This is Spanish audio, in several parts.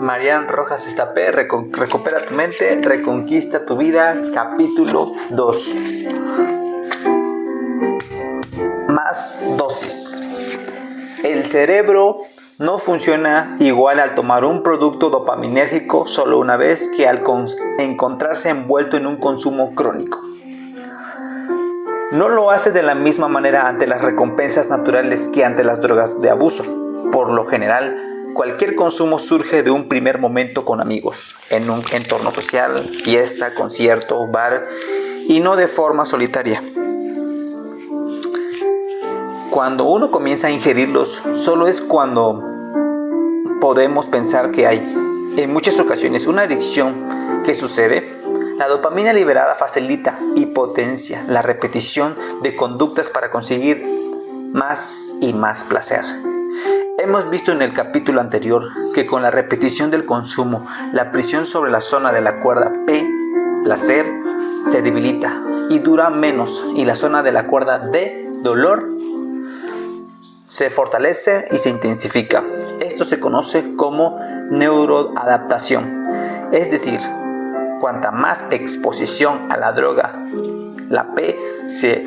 Marian Rojas Estapé, Recupera tu mente, reconquista tu vida, capítulo 2. Más dosis. El cerebro no funciona igual al tomar un producto dopaminérgico solo una vez que al encontrarse envuelto en un consumo crónico. No lo hace de la misma manera ante las recompensas naturales que ante las drogas de abuso. Por lo general, cualquier consumo surge de un primer momento con amigos, en un entorno social, fiesta, concierto, bar, y no de forma solitaria. Cuando uno comienza a ingerirlos, solo es cuando podemos pensar que hay, en muchas ocasiones, una adicción que sucede. La dopamina liberada facilita y potencia la repetición de conductas para conseguir más y más placer. Hemos visto en el capítulo anterior que con la repetición del consumo, la presión sobre la zona de la cuerda P, placer, se debilita y dura menos, y la zona de la cuerda D, dolor, se fortalece y se intensifica. Esto se conoce como neuroadaptación, es decir, cuanta más exposición a la droga, la P, se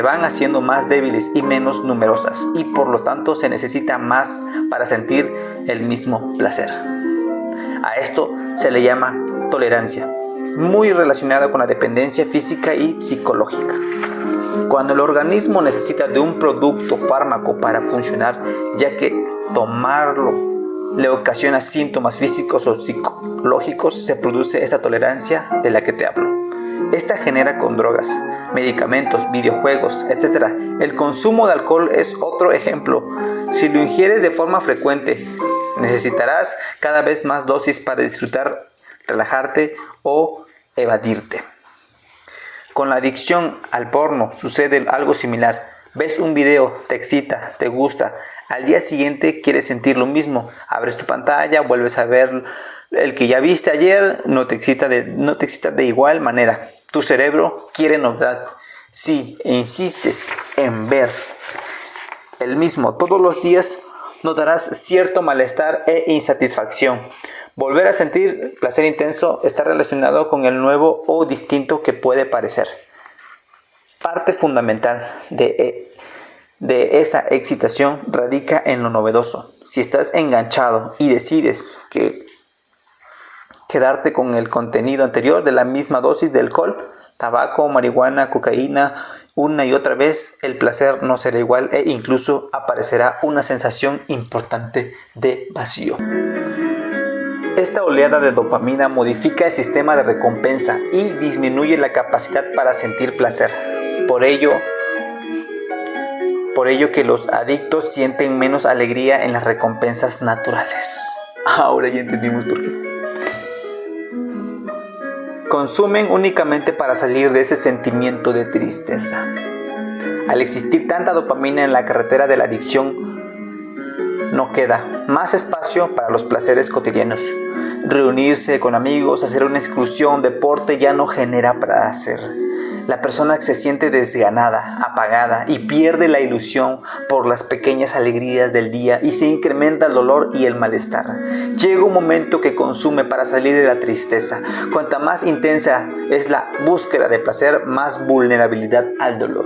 van haciendo más débiles y menos numerosas, y por lo tanto se necesita más para sentir el mismo placer. A esto se le llama tolerancia, muy relacionada con la dependencia física y psicológica. Cuando el organismo necesita de un producto fármaco para funcionar, ya que tomarlo le ocasiona síntomas físicos o psicológicos, se produce esta tolerancia de la que te hablo. Esta genera con drogas, medicamentos, videojuegos, etc. El consumo de alcohol es otro ejemplo. Si lo ingieres de forma frecuente, necesitarás cada vez más dosis para disfrutar, relajarte o evadirte. Con la adicción al porno sucede algo similar. Ves un video, te excita, te gusta. Al día siguiente quieres sentir lo mismo. Abres tu pantalla, vuelves a ver el que ya viste ayer, no te excita de igual manera. Tu cerebro quiere novedad. Si insistes en ver el mismo todos los días, notarás cierto malestar e insatisfacción. Volver a sentir placer intenso está relacionado con el nuevo o distinto que puede parecer. Parte fundamental de esa excitación radica en lo novedoso. Si estás enganchado y decides quedarte con el contenido anterior de la misma dosis de alcohol, tabaco, marihuana, cocaína, una y otra vez, el placer no será igual e incluso aparecerá una sensación importante de vacío. Esta oleada de dopamina modifica el sistema de recompensa y disminuye la capacidad para sentir placer. Por ello que los adictos sienten menos alegría en las recompensas naturales. Ahora ya entendimos por qué. Consumen únicamente para salir de ese sentimiento de tristeza. Al existir tanta dopamina en la carretera de la adicción, no queda más espacio para los placeres cotidianos. Reunirse con amigos, hacer una excursión, deporte ya no genera placer. La persona se siente desganada, apagada y pierde la ilusión por las pequeñas alegrías del día y se incrementa el dolor y el malestar. Llega un momento que consume para salir de la tristeza. Cuanta más intensa es la búsqueda de placer, más vulnerabilidad al dolor.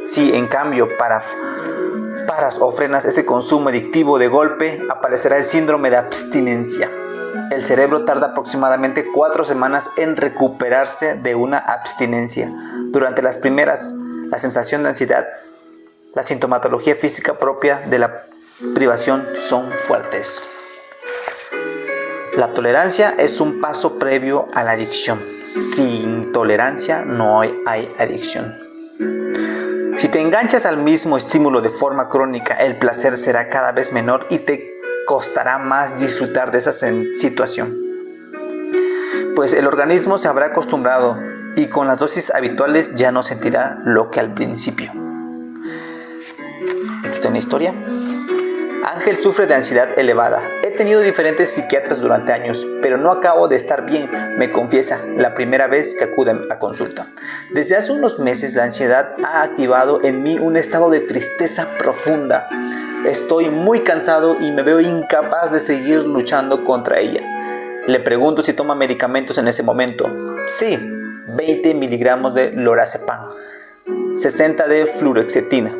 Si en cambio paras o frenas ese consumo adictivo de golpe, aparecerá el síndrome de abstinencia. El cerebro tarda aproximadamente 4 semanas en recuperarse de una abstinencia. Durante las primeras, la sensación de ansiedad, la sintomatología física propia de la privación son fuertes. La tolerancia es un paso previo a la adicción. Sin tolerancia no hay adicción. Si te enganchas al mismo estímulo de forma crónica, el placer será cada vez menor y te costará más disfrutar de esa situación, pues el organismo se habrá acostumbrado y con las dosis habituales ya no sentirá lo que al principio. Aquí está una historia. Ángel sufre de ansiedad elevada. He tenido diferentes psiquiatras durante años, pero no acabo de estar bien, me confiesa la primera vez que acude a consulta. Desde hace unos meses la ansiedad ha activado en mí un estado de tristeza profunda. Estoy muy cansado y me veo incapaz de seguir luchando contra ella. Le pregunto si toma medicamentos en ese momento. Sí, 20 miligramos de lorazepam, 60 de fluoxetina,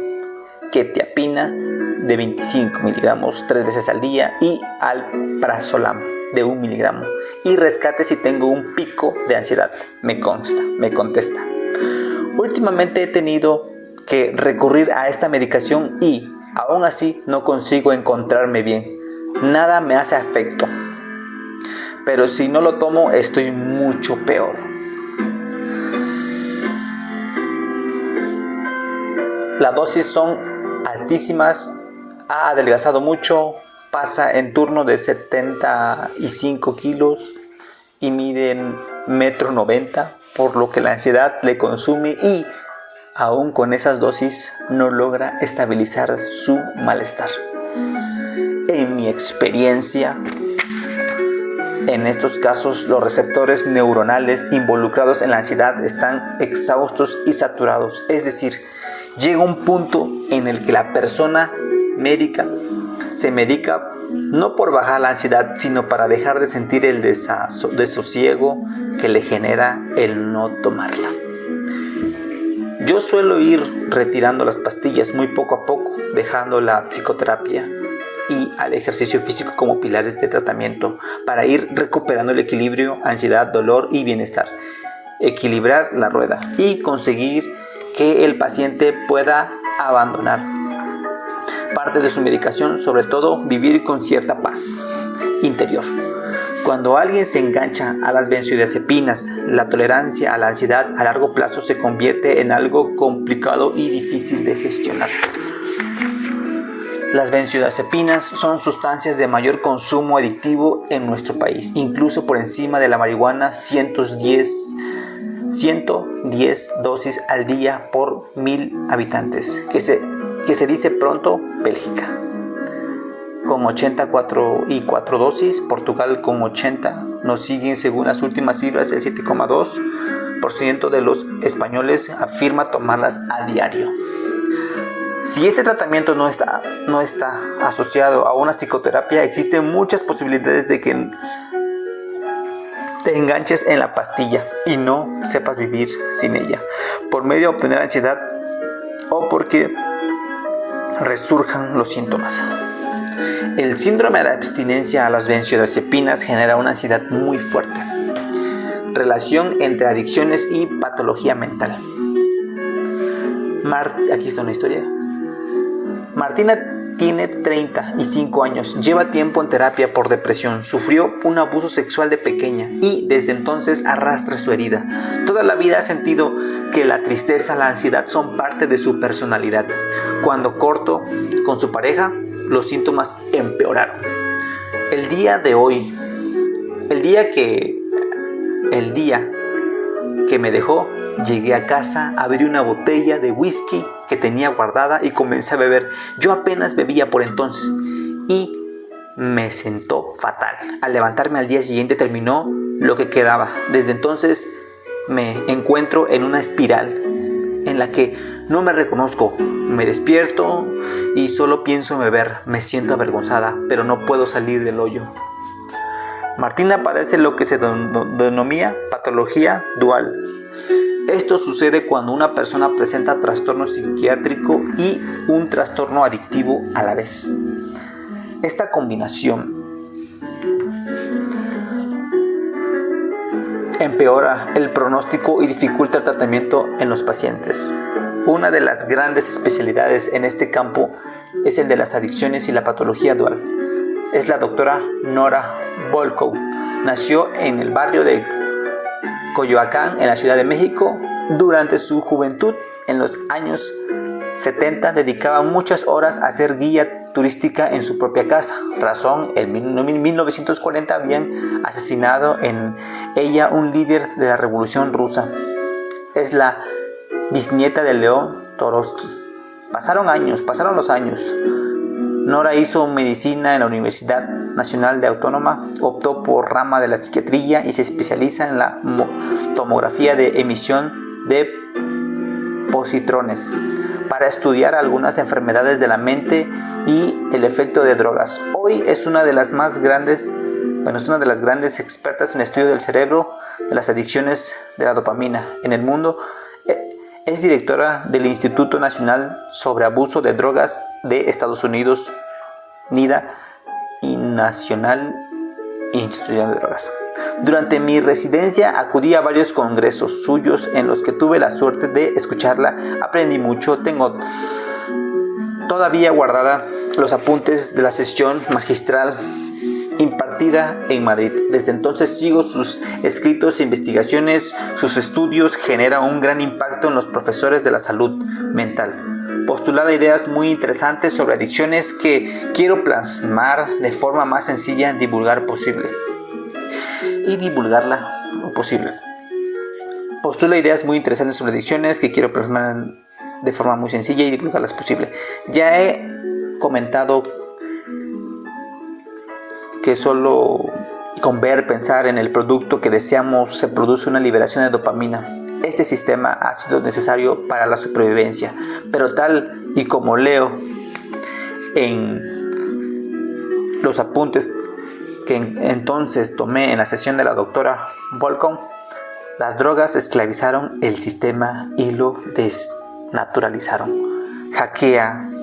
quetiapina de 25 miligramos 3 veces al día y alprazolam de 1 miligramo. Y rescate si tengo un pico de ansiedad. Me contesta. Últimamente he tenido que recurrir a esta medicación y aún así no consigo encontrarme bien. Nada me hace efecto. Pero si no lo tomo, estoy mucho peor. Las dosis son altísimas, ha adelgazado mucho, pasa en turno de 75 kilos y mide 1,90 m, por lo que la ansiedad le consume y aún con esas dosis no logra estabilizar su malestar. En mi experiencia, en estos casos, los receptores neuronales involucrados en la ansiedad están exhaustos y saturados. Es decir, llega un punto en el que la persona médica se medica no por bajar la ansiedad, sino para dejar de sentir el desasosiego que le genera el no tomarla. Yo suelo ir retirando las pastillas muy poco a poco, dejando la psicoterapia y al ejercicio físico como pilares de tratamiento para ir recuperando el equilibrio, ansiedad, dolor y bienestar. Equilibrar la rueda y conseguir que el paciente pueda abandonar parte de su medicación, sobre todo vivir con cierta paz interior. Cuando alguien se engancha a las benzodiazepinas, la tolerancia a la ansiedad a largo plazo se convierte en algo complicado y difícil de gestionar. Las benzodiazepinas son sustancias de mayor consumo adictivo en nuestro país, incluso por encima de la marihuana, 110 dosis al día por 1,000 habitantes, que se dice pronto Bélgica, con 84 dosis, Portugal con 80, nos siguen según las últimas cifras el 7,2% de los españoles afirma tomarlas a diario. Si este tratamiento no está asociado a una psicoterapia, existen muchas posibilidades de que te enganches en la pastilla y no sepas vivir sin ella, por medio de obtener ansiedad o porque resurjan los síntomas. El síndrome de abstinencia a las benzodiazepinas genera una ansiedad muy fuerte. Relación entre adicciones y patología mental. Aquí está una historia. Martina tiene 35 años, lleva tiempo en terapia por depresión, sufrió un abuso sexual de pequeña y desde entonces arrastra su herida. Toda la vida ha sentido que la tristeza, la ansiedad son parte de su personalidad. Cuando cortó con su pareja, los síntomas empeoraron. El día que me dejó, llegué a casa, abrí una botella de whisky que tenía guardada y comencé a beber. Yo apenas bebía por entonces y me sentó fatal. Al levantarme al día siguiente terminó lo que quedaba. Desde entonces me encuentro en una espiral en la que no me reconozco. Me despierto y solo pienso en beber. Me siento avergonzada, pero no puedo salir del hoyo. Martina padece lo que se denomina patología dual. Esto sucede cuando una persona presenta trastorno psiquiátrico y un trastorno adictivo a la vez. Esta combinación empeora el pronóstico y dificulta el tratamiento en los pacientes. Una de las grandes especialidades en este campo es el de las adicciones y la patología dual. Es la doctora Nora Volkow. Nació en el barrio de Coyoacán, en la Ciudad de México. Durante su juventud, en los años 70, dedicaba muchas horas a ser guía turística en su propia casa. Razón, en 1940 habían asesinado en ella un líder de la Revolución Rusa. Es la bisnieta de León Trotsky. Pasaron los años. Nora hizo medicina en la Universidad Nacional de Autónoma, optó por rama de la psiquiatría y se especializa en la tomografía de emisión de positrones para estudiar algunas enfermedades de la mente y el efecto de drogas. Hoy es una de las grandes expertas en estudio del cerebro, de las adicciones de la dopamina en el mundo. Es directora del Instituto Nacional sobre Abuso de Drogas de Estados Unidos, NIDA, y Nacional Institución de Drogas. Durante mi residencia acudí a varios congresos suyos en los que tuve la suerte de escucharla. Aprendí mucho. Tengo todavía guardada los apuntes de la sesión magistral impartida en Madrid. Desde entonces sigo sus escritos e investigaciones. Sus estudios generan un gran impacto en los profesores de la salud mental. Postulada ideas muy interesantes sobre adicciones que quiero plasmar de forma más sencilla y divulgarla lo posible. Postula ideas muy interesantes sobre adicciones que quiero plasmar de forma muy sencilla y divulgarlas posible. Ya he comentado que solo con pensar en el producto que deseamos se produce una liberación de dopamina. Este sistema ha sido necesario para la supervivencia, pero tal y como leo en los apuntes que entonces tomé en la sesión de la doctora Volcom, las drogas esclavizaron el sistema y lo desnaturalizaron. Hackearon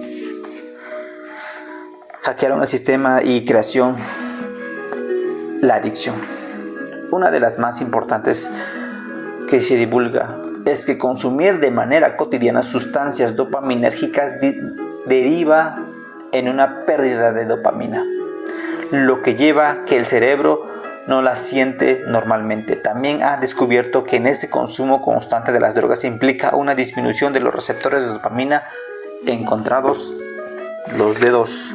el sistema y creación la adicción. Una de las más importantes que se divulga es que consumir de manera cotidiana sustancias dopaminérgicas deriva en una pérdida de dopamina, lo que lleva a que el cerebro no la siente normalmente. También ha descubierto que en ese consumo constante de las drogas implica una disminución de los receptores de dopamina encontrados los dedos,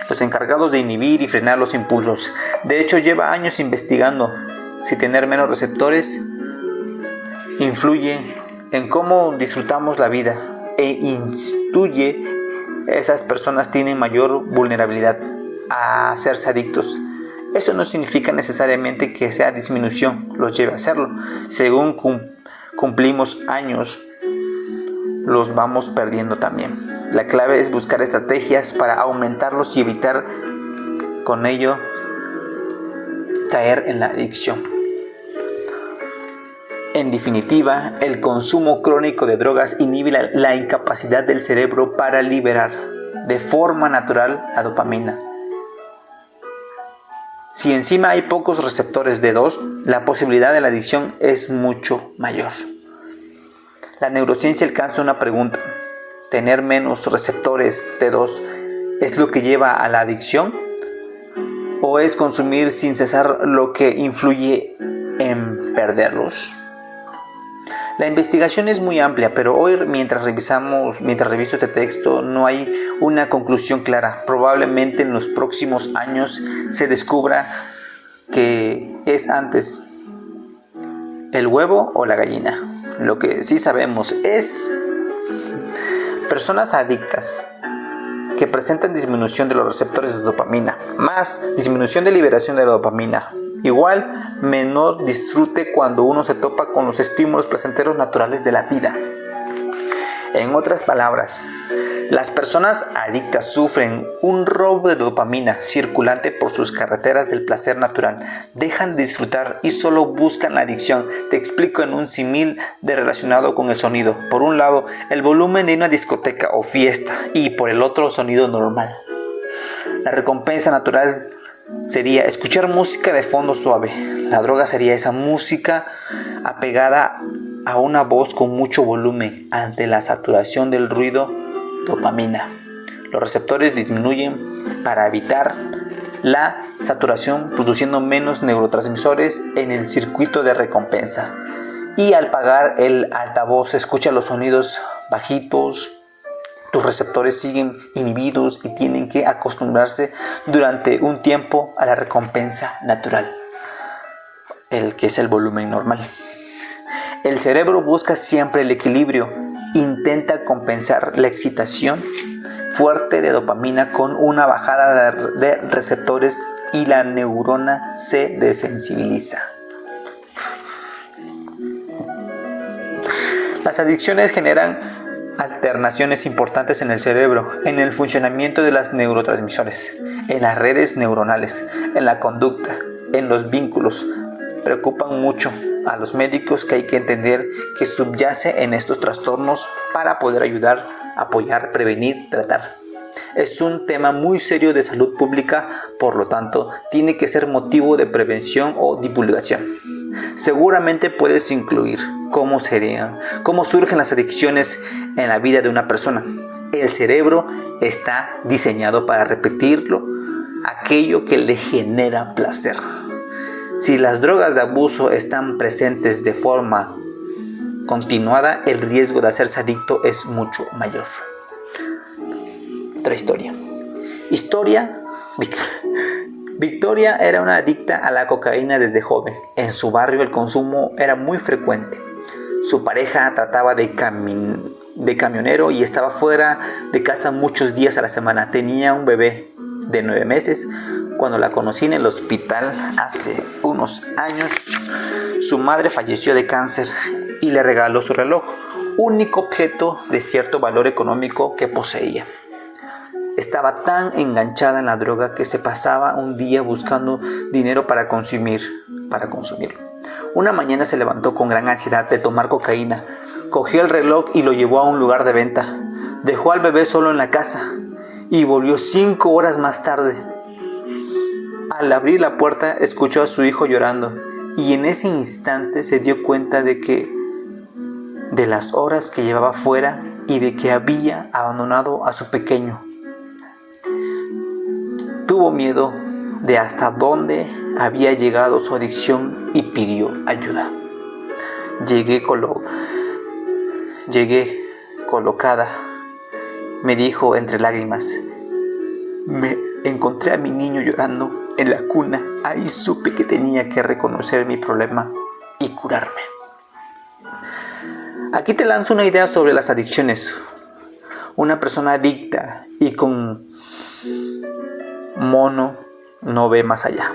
los encargados de inhibir y frenar los impulsos. De hecho, lleva años investigando si tener menos receptores influye en cómo disfrutamos la vida e intuye esas personas tienen mayor vulnerabilidad a hacerse adictos. Eso no significa necesariamente que esa disminución los lleve a hacerlo. Según cumplimos años, los vamos perdiendo también. La clave es buscar estrategias para aumentarlos y evitar con ello caer en la adicción. En definitiva, el consumo crónico de drogas inhibe la incapacidad del cerebro para liberar de forma natural la dopamina. Si encima hay pocos receptores D2, la posibilidad de la adicción es mucho mayor. La neurociencia alcanza una pregunta: ¿tener menos receptores D2 es lo que lleva a la adicción? ¿O es consumir sin cesar lo que influye en perderlos? La investigación es muy amplia, pero hoy mientras reviso este texto no hay una conclusión clara. Probablemente en los próximos años se descubra que es antes el huevo o la gallina. Lo que sí sabemos es personas adictas que presentan disminución de los receptores de dopamina, más disminución de liberación de la dopamina, igual menor disfrute cuando uno se topa con los estímulos placenteros naturales de la vida. En otras palabras, las personas adictas sufren un robo de dopamina circulante por sus carreteras del placer natural. Dejan de disfrutar y solo buscan la adicción. Te explico en un símil relacionado con el sonido. Por un lado, el volumen de una discoteca o fiesta y por el otro, sonido normal. La recompensa natural sería escuchar música de fondo suave. La droga sería esa música apegada a una voz con mucho volumen. Ante la saturación del ruido, dopamina. Los receptores disminuyen para evitar la saturación, produciendo menos neurotransmisores en el circuito de recompensa. Y al apagar el altavoz, escucha los sonidos bajitos. Tus receptores siguen inhibidos y tienen que acostumbrarse durante un tiempo a la recompensa natural, el que es el volumen normal. El cerebro busca siempre el equilibrio, intenta compensar la excitación fuerte de dopamina con una bajada de receptores y la neurona se desensibiliza. Las adicciones generan alternaciones importantes en el cerebro, en el funcionamiento de las neurotransmisores, en las redes neuronales, en la conducta, en los vínculos. Preocupan mucho a los médicos, que hay que entender que subyace en estos trastornos para poder ayudar, apoyar, prevenir, tratar. Es un tema muy serio de salud pública, por lo tanto, tiene que ser motivo de prevención o divulgación. Seguramente puedes incluir cómo surgen las adicciones en la vida de una persona. El cerebro está diseñado para repetirlo, aquello que le genera placer. Si las drogas de abuso están presentes de forma continuada, el riesgo de hacerse adicto es mucho mayor. Otra historia. Victoria era una adicta a la cocaína desde joven. En su barrio el consumo era muy frecuente. Su pareja trataba de camionero y estaba fuera de casa muchos días a la semana. Tenía un bebé de 9 meses. Cuando la conocí en el hospital hace unos años, su madre falleció de cáncer y le regaló su reloj, único objeto de cierto valor económico que poseía. Estaba tan enganchada en la droga que se pasaba un día buscando dinero para consumirlo. Una mañana se levantó con gran ansiedad de tomar cocaína. Cogió el reloj y lo llevó a un lugar de venta. Dejó al bebé solo en la casa y volvió 5 horas más tarde. Al abrir la puerta, escuchó a su hijo llorando y en ese instante se dio cuenta de las horas que llevaba fuera y de que había abandonado a su pequeño. Tuvo miedo de hasta dónde había llegado su adicción y pidió ayuda. Llegué colocada, me dijo entre lágrimas. Me encontré a mi niño llorando en la cuna. Ahí supe que tenía que reconocer mi problema y curarme. Aquí te lanzo una idea sobre las adicciones. Una persona adicta y con mono no ve más allá.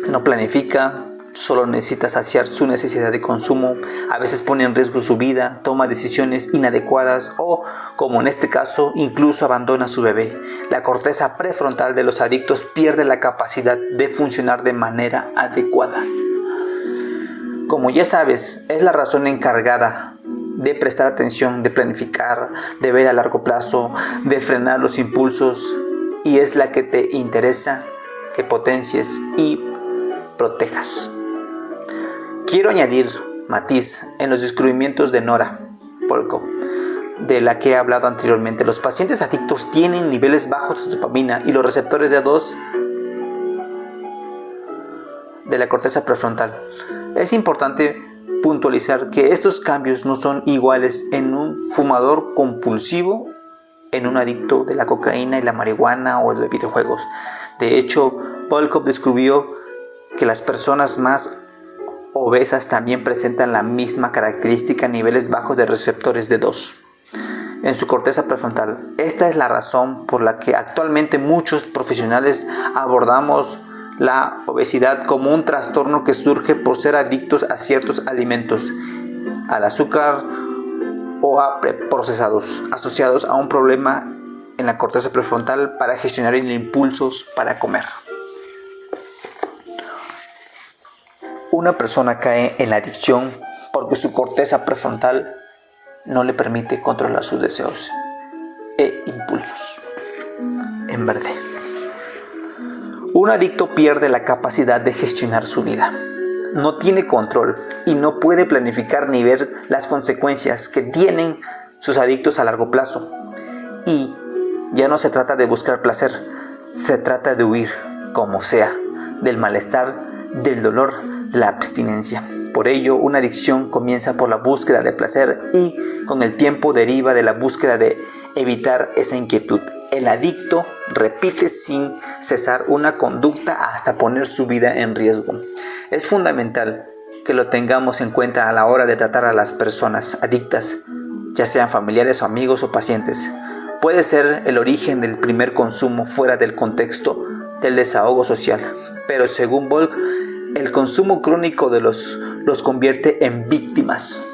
No planifica, solo necesita saciar su necesidad de consumo. A veces pone en riesgo su vida, toma decisiones inadecuadas o, como en este caso, incluso abandona a su bebé. La corteza prefrontal de los adictos pierde la capacidad de funcionar de manera adecuada. Como ya sabes, es la razón encargada de prestar atención, de planificar, de ver a largo plazo, de frenar los impulsos, y es la que te interesa que potencies y protejas. Quiero añadir matiz en los descubrimientos de Nora Volkow, de la que he hablado anteriormente. Los pacientes adictos tienen niveles bajos de dopamina y los receptores de A2 de la corteza prefrontal. Es importante puntualizar que estos cambios no son iguales en un fumador compulsivo, en un adicto de la cocaína y la marihuana o de videojuegos. De hecho, Volkow descubrió que las personas más obesas también presentan la misma característica, niveles bajos de receptores de A2 en su corteza prefrontal. Esta es la razón por la que actualmente muchos profesionales abordamos la obesidad como un trastorno que surge por ser adictos a ciertos alimentos, al azúcar o a procesados, asociados a un problema en la corteza prefrontal para gestionar impulsos para comer. Una persona cae en la adicción porque su corteza prefrontal no le permite controlar sus deseos e impulsos. En verde. Un adicto pierde la capacidad de gestionar su vida. No tiene control y no puede planificar ni ver las consecuencias que tienen sus adictos a largo plazo. Y ya no se trata de buscar placer, se trata de huir, como sea, del malestar, del dolor, de la abstinencia. Por ello, una adicción comienza por la búsqueda de placer y con el tiempo deriva de la búsqueda de evitar esa inquietud. El adicto repite sin cesar una conducta hasta poner su vida en riesgo. Es fundamental que lo tengamos en cuenta a la hora de tratar a las personas adictas, ya sean familiares o amigos o pacientes. Puede ser el origen del primer consumo fuera del contexto del desahogo social, pero según Volkow, el consumo crónico de los convierte en víctimas.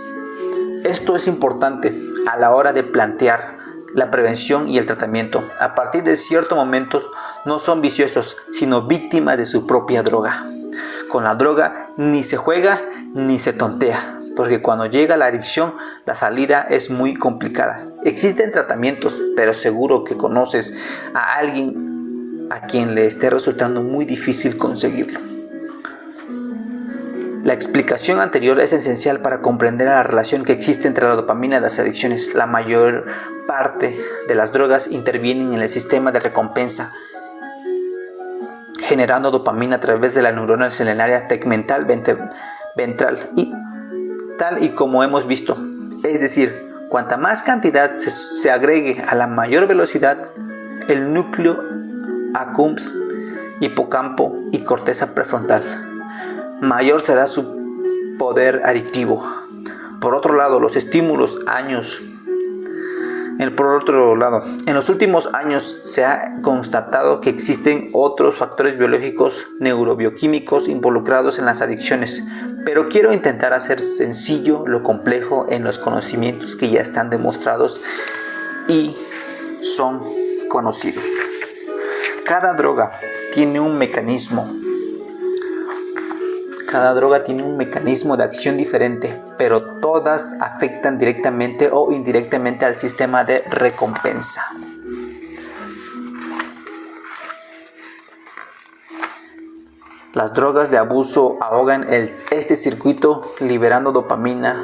Esto es importante a la hora de plantear la prevención y el tratamiento. A partir de cierto momento no son viciosos, sino víctimas de su propia droga. Con la droga ni se juega ni se tontea, porque cuando llega la adicción, la salida es muy complicada. Existen tratamientos, pero seguro que conoces a alguien a quien le esté resultando muy difícil conseguirlo. La explicación anterior es esencial para comprender la relación que existe entre la dopamina y las adicciones. La mayor parte de las drogas intervienen en el sistema de recompensa, generando dopamina a través de las neuronas en el área tegmental ventral, y tal y como hemos visto. Es decir, cuanta más cantidad se agregue a la mayor velocidad, el núcleo accumbens, hipocampo y corteza prefrontal, mayor será su poder adictivo. Por otro lado, los estímulos en los últimos años se ha constatado que existen otros factores biológicos neurobioquímicos involucrados en las adicciones, pero quiero intentar hacer sencillo lo complejo en los conocimientos que ya están demostrados y son conocidos. Cada droga tiene un mecanismo de acción diferente, pero todas afectan directamente o indirectamente al sistema de recompensa. Las drogas de abuso ahogan este circuito, liberando dopamina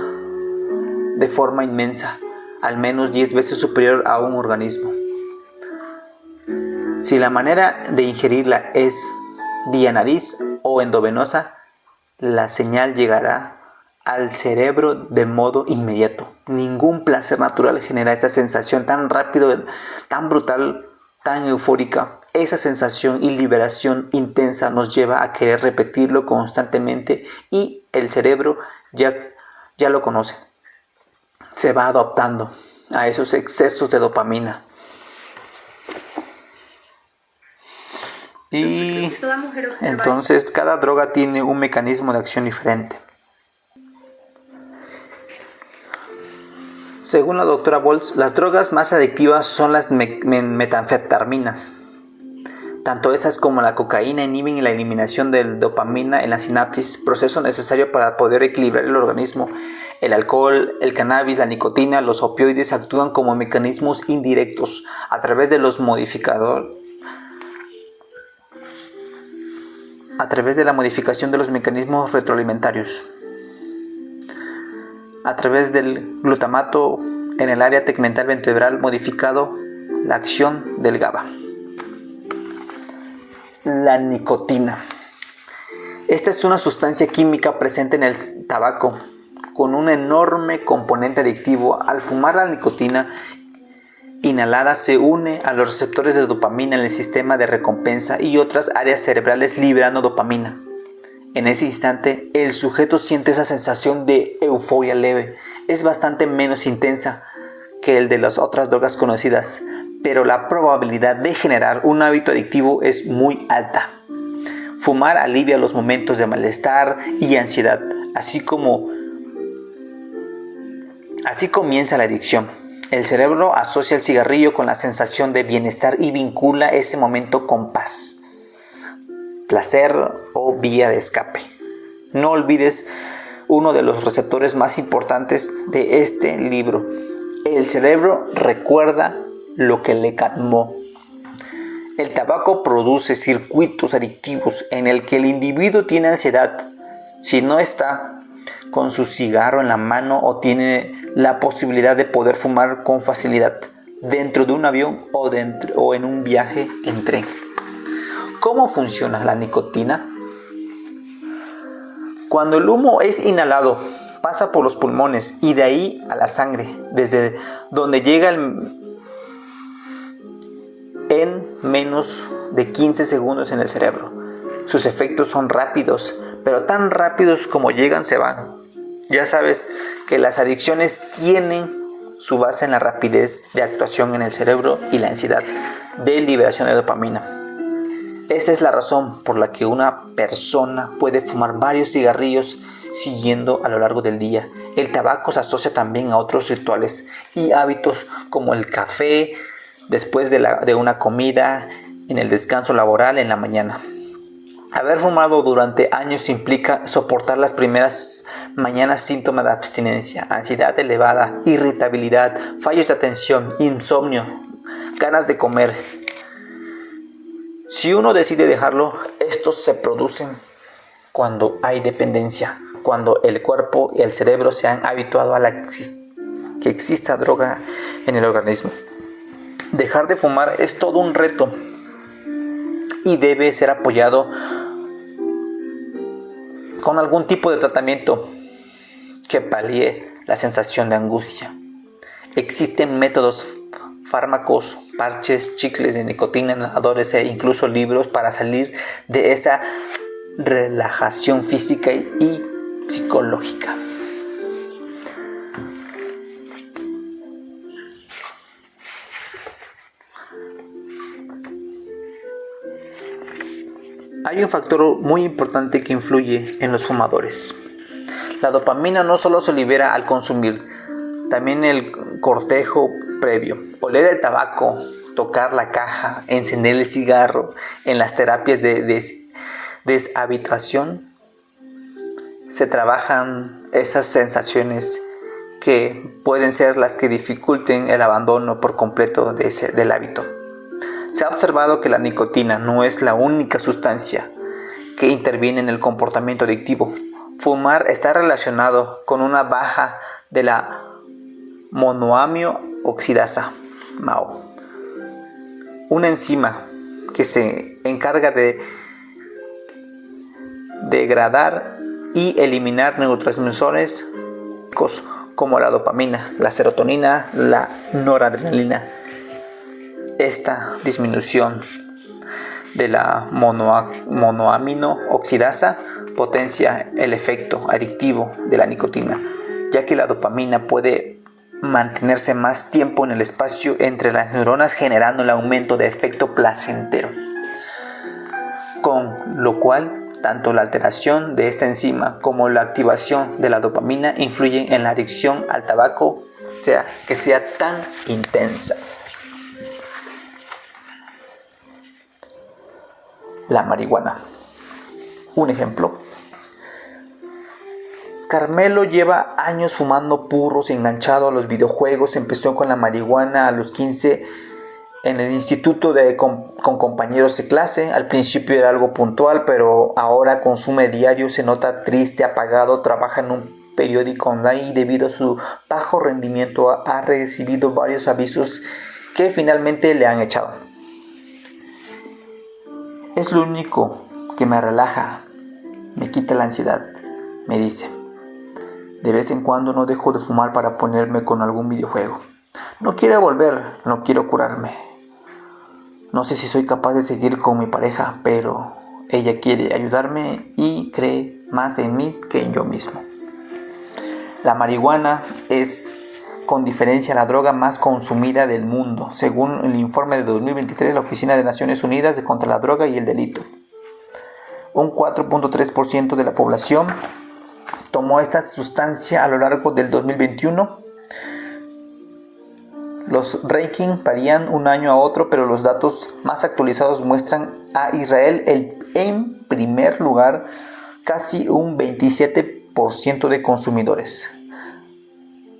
de forma inmensa, al menos 10 veces superior a un organismo. Si la manera de ingerirla es vía nariz o endovenosa, la señal llegará al cerebro de modo inmediato. Ningún placer natural genera esa sensación tan rápido, tan brutal, tan eufórica. Esa sensación y liberación intensa nos lleva a querer repetirlo constantemente y el cerebro ya lo conoce. Se va adaptando a esos excesos de dopamina. Y entonces cada droga tiene un mecanismo de acción diferente. Según la doctora Boltz, las drogas más adictivas son las metanfetaminas. Tanto esas como la cocaína inhiben la eliminación de dopamina en la sinapsis, proceso necesario para poder equilibrar el organismo. El alcohol, el cannabis, la nicotina, los opioides actúan como mecanismos indirectos a través de la modificación de los mecanismos retroalimentarios, a través del glutamato en el área tegmental ventral modificado la acción del GABA. La nicotina. Esta es una sustancia química presente en el tabaco con un enorme componente adictivo. Al fumar la nicotina inhalada se une a los receptores de dopamina en el sistema de recompensa y otras áreas cerebrales liberando dopamina. En ese instante, el sujeto siente esa sensación de euforia leve. Es bastante menos intensa que el de las otras drogas conocidas, pero la probabilidad de generar un hábito adictivo es muy alta. Fumar alivia los momentos de malestar y ansiedad, así comienza la adicción. El cerebro asocia el cigarrillo con la sensación de bienestar y vincula ese momento con paz, placer o vía de escape. No olvides uno de los receptores más importantes de este libro. El cerebro recuerda lo que le calmó. El tabaco produce circuitos adictivos en el que el individuo tiene ansiedad si no está con su cigarro en la mano o tiene la posibilidad de poder fumar con facilidad dentro de un avión o en un viaje en tren. ¿Cómo funciona la nicotina? Cuando el humo es inhalado, pasa por los pulmones y de ahí a la sangre, desde donde llega en menos de 15 segundos en el cerebro. Sus efectos son rápidos, pero tan rápidos como llegan se van. Ya sabes que las adicciones tienen su base en la rapidez de actuación en el cerebro y la ansiedad de liberación de dopamina. Esa es la razón por la que una persona puede fumar varios cigarrillos siguiendo a lo largo del día. El tabaco se asocia también a otros rituales y hábitos como el café después de una comida, en el descanso laboral en la mañana. Haber fumado durante años implica soportar las primeras mañanas síntomas de abstinencia, ansiedad elevada, irritabilidad, fallos de atención, insomnio, ganas de comer. Si uno decide dejarlo, estos se producen cuando hay dependencia, cuando el cuerpo y el cerebro se han habituado a que exista droga en el organismo. Dejar de fumar es todo un reto y debe ser apoyado con algún tipo de tratamiento que palíe la sensación de angustia. Existen métodos, fármacos, parches, chicles de nicotina, inhaladores e incluso libros para salir de esa relajación física y psicológica. Hay un factor muy importante que influye en los fumadores. La dopamina no solo se libera al consumir, también el cortejo previo. Oler el tabaco, tocar la caja, encender el cigarro. En las terapias de deshabituación se trabajan esas sensaciones que pueden ser las que dificulten el abandono por completo del hábito. Se ha observado que la nicotina no es la única sustancia que interviene en el comportamiento adictivo. Fumar está relacionado con una baja de la monoamio oxidasa, MAO, una enzima que se encarga de degradar y eliminar neurotransmisores como la dopamina, la serotonina, la noradrenalina. Esta disminución de la monoamino oxidasa potencia el efecto adictivo de la nicotina, ya que la dopamina puede mantenerse más tiempo en el espacio entre las neuronas, generando el aumento de efecto placentero, con lo cual tanto la alteración de esta enzima como la activación de la dopamina influyen en la adicción al tabaco, que sea tan intensa. La marihuana. Un ejemplo. Carmelo lleva años fumando purros, enganchado a los videojuegos. Empezó con la marihuana a los 15 en el instituto con compañeros de clase. Al principio era algo puntual, pero ahora consume diario. Se nota triste, apagado. Trabaja en un periódico online y debido a su bajo rendimiento ha recibido varios avisos que finalmente le han echado. Es lo único que me relaja, me quita la ansiedad, me dice. De vez en cuando no dejo de fumar para ponerme con algún videojuego. No quiero volver, no quiero curarme. No sé si soy capaz de seguir con mi pareja, pero ella quiere ayudarme y cree más en mí que en yo mismo. La marihuana es, con diferencia, la droga más consumida del mundo, según el informe de 2023 de la Oficina de Naciones Unidas contra la Droga y el Delito. Un 4.3% de la población tomó esta sustancia a lo largo del 2021. Los rankings varían un año a otro, pero los datos más actualizados muestran a Israel en primer lugar, casi un 27% de consumidores.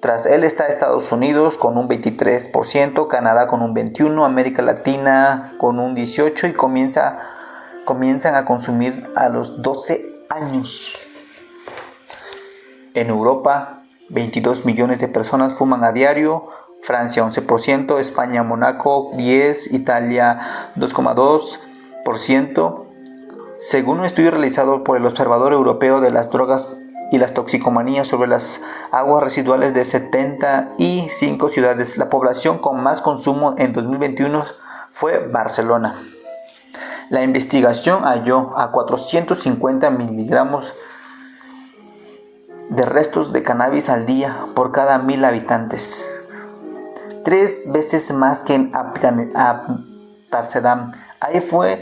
Tras él está Estados Unidos con un 23%, Canadá con un 21%, América Latina con un 18% y comienzan a consumir a los 12 años. En Europa, 22 millones de personas fuman a diario, Francia 11%, España, Mónaco 10%, Italia 2,2%. Según un estudio realizado por el Observador Europeo de las Drogas y las Toxicomanías sobre las aguas residuales de 75 ciudades, la población con más consumo en 2021 fue Barcelona. La investigación halló a 450 miligramos de restos de cannabis al día por cada 1,000 habitantes, 3 veces más que en Amsterdam. Ahí fue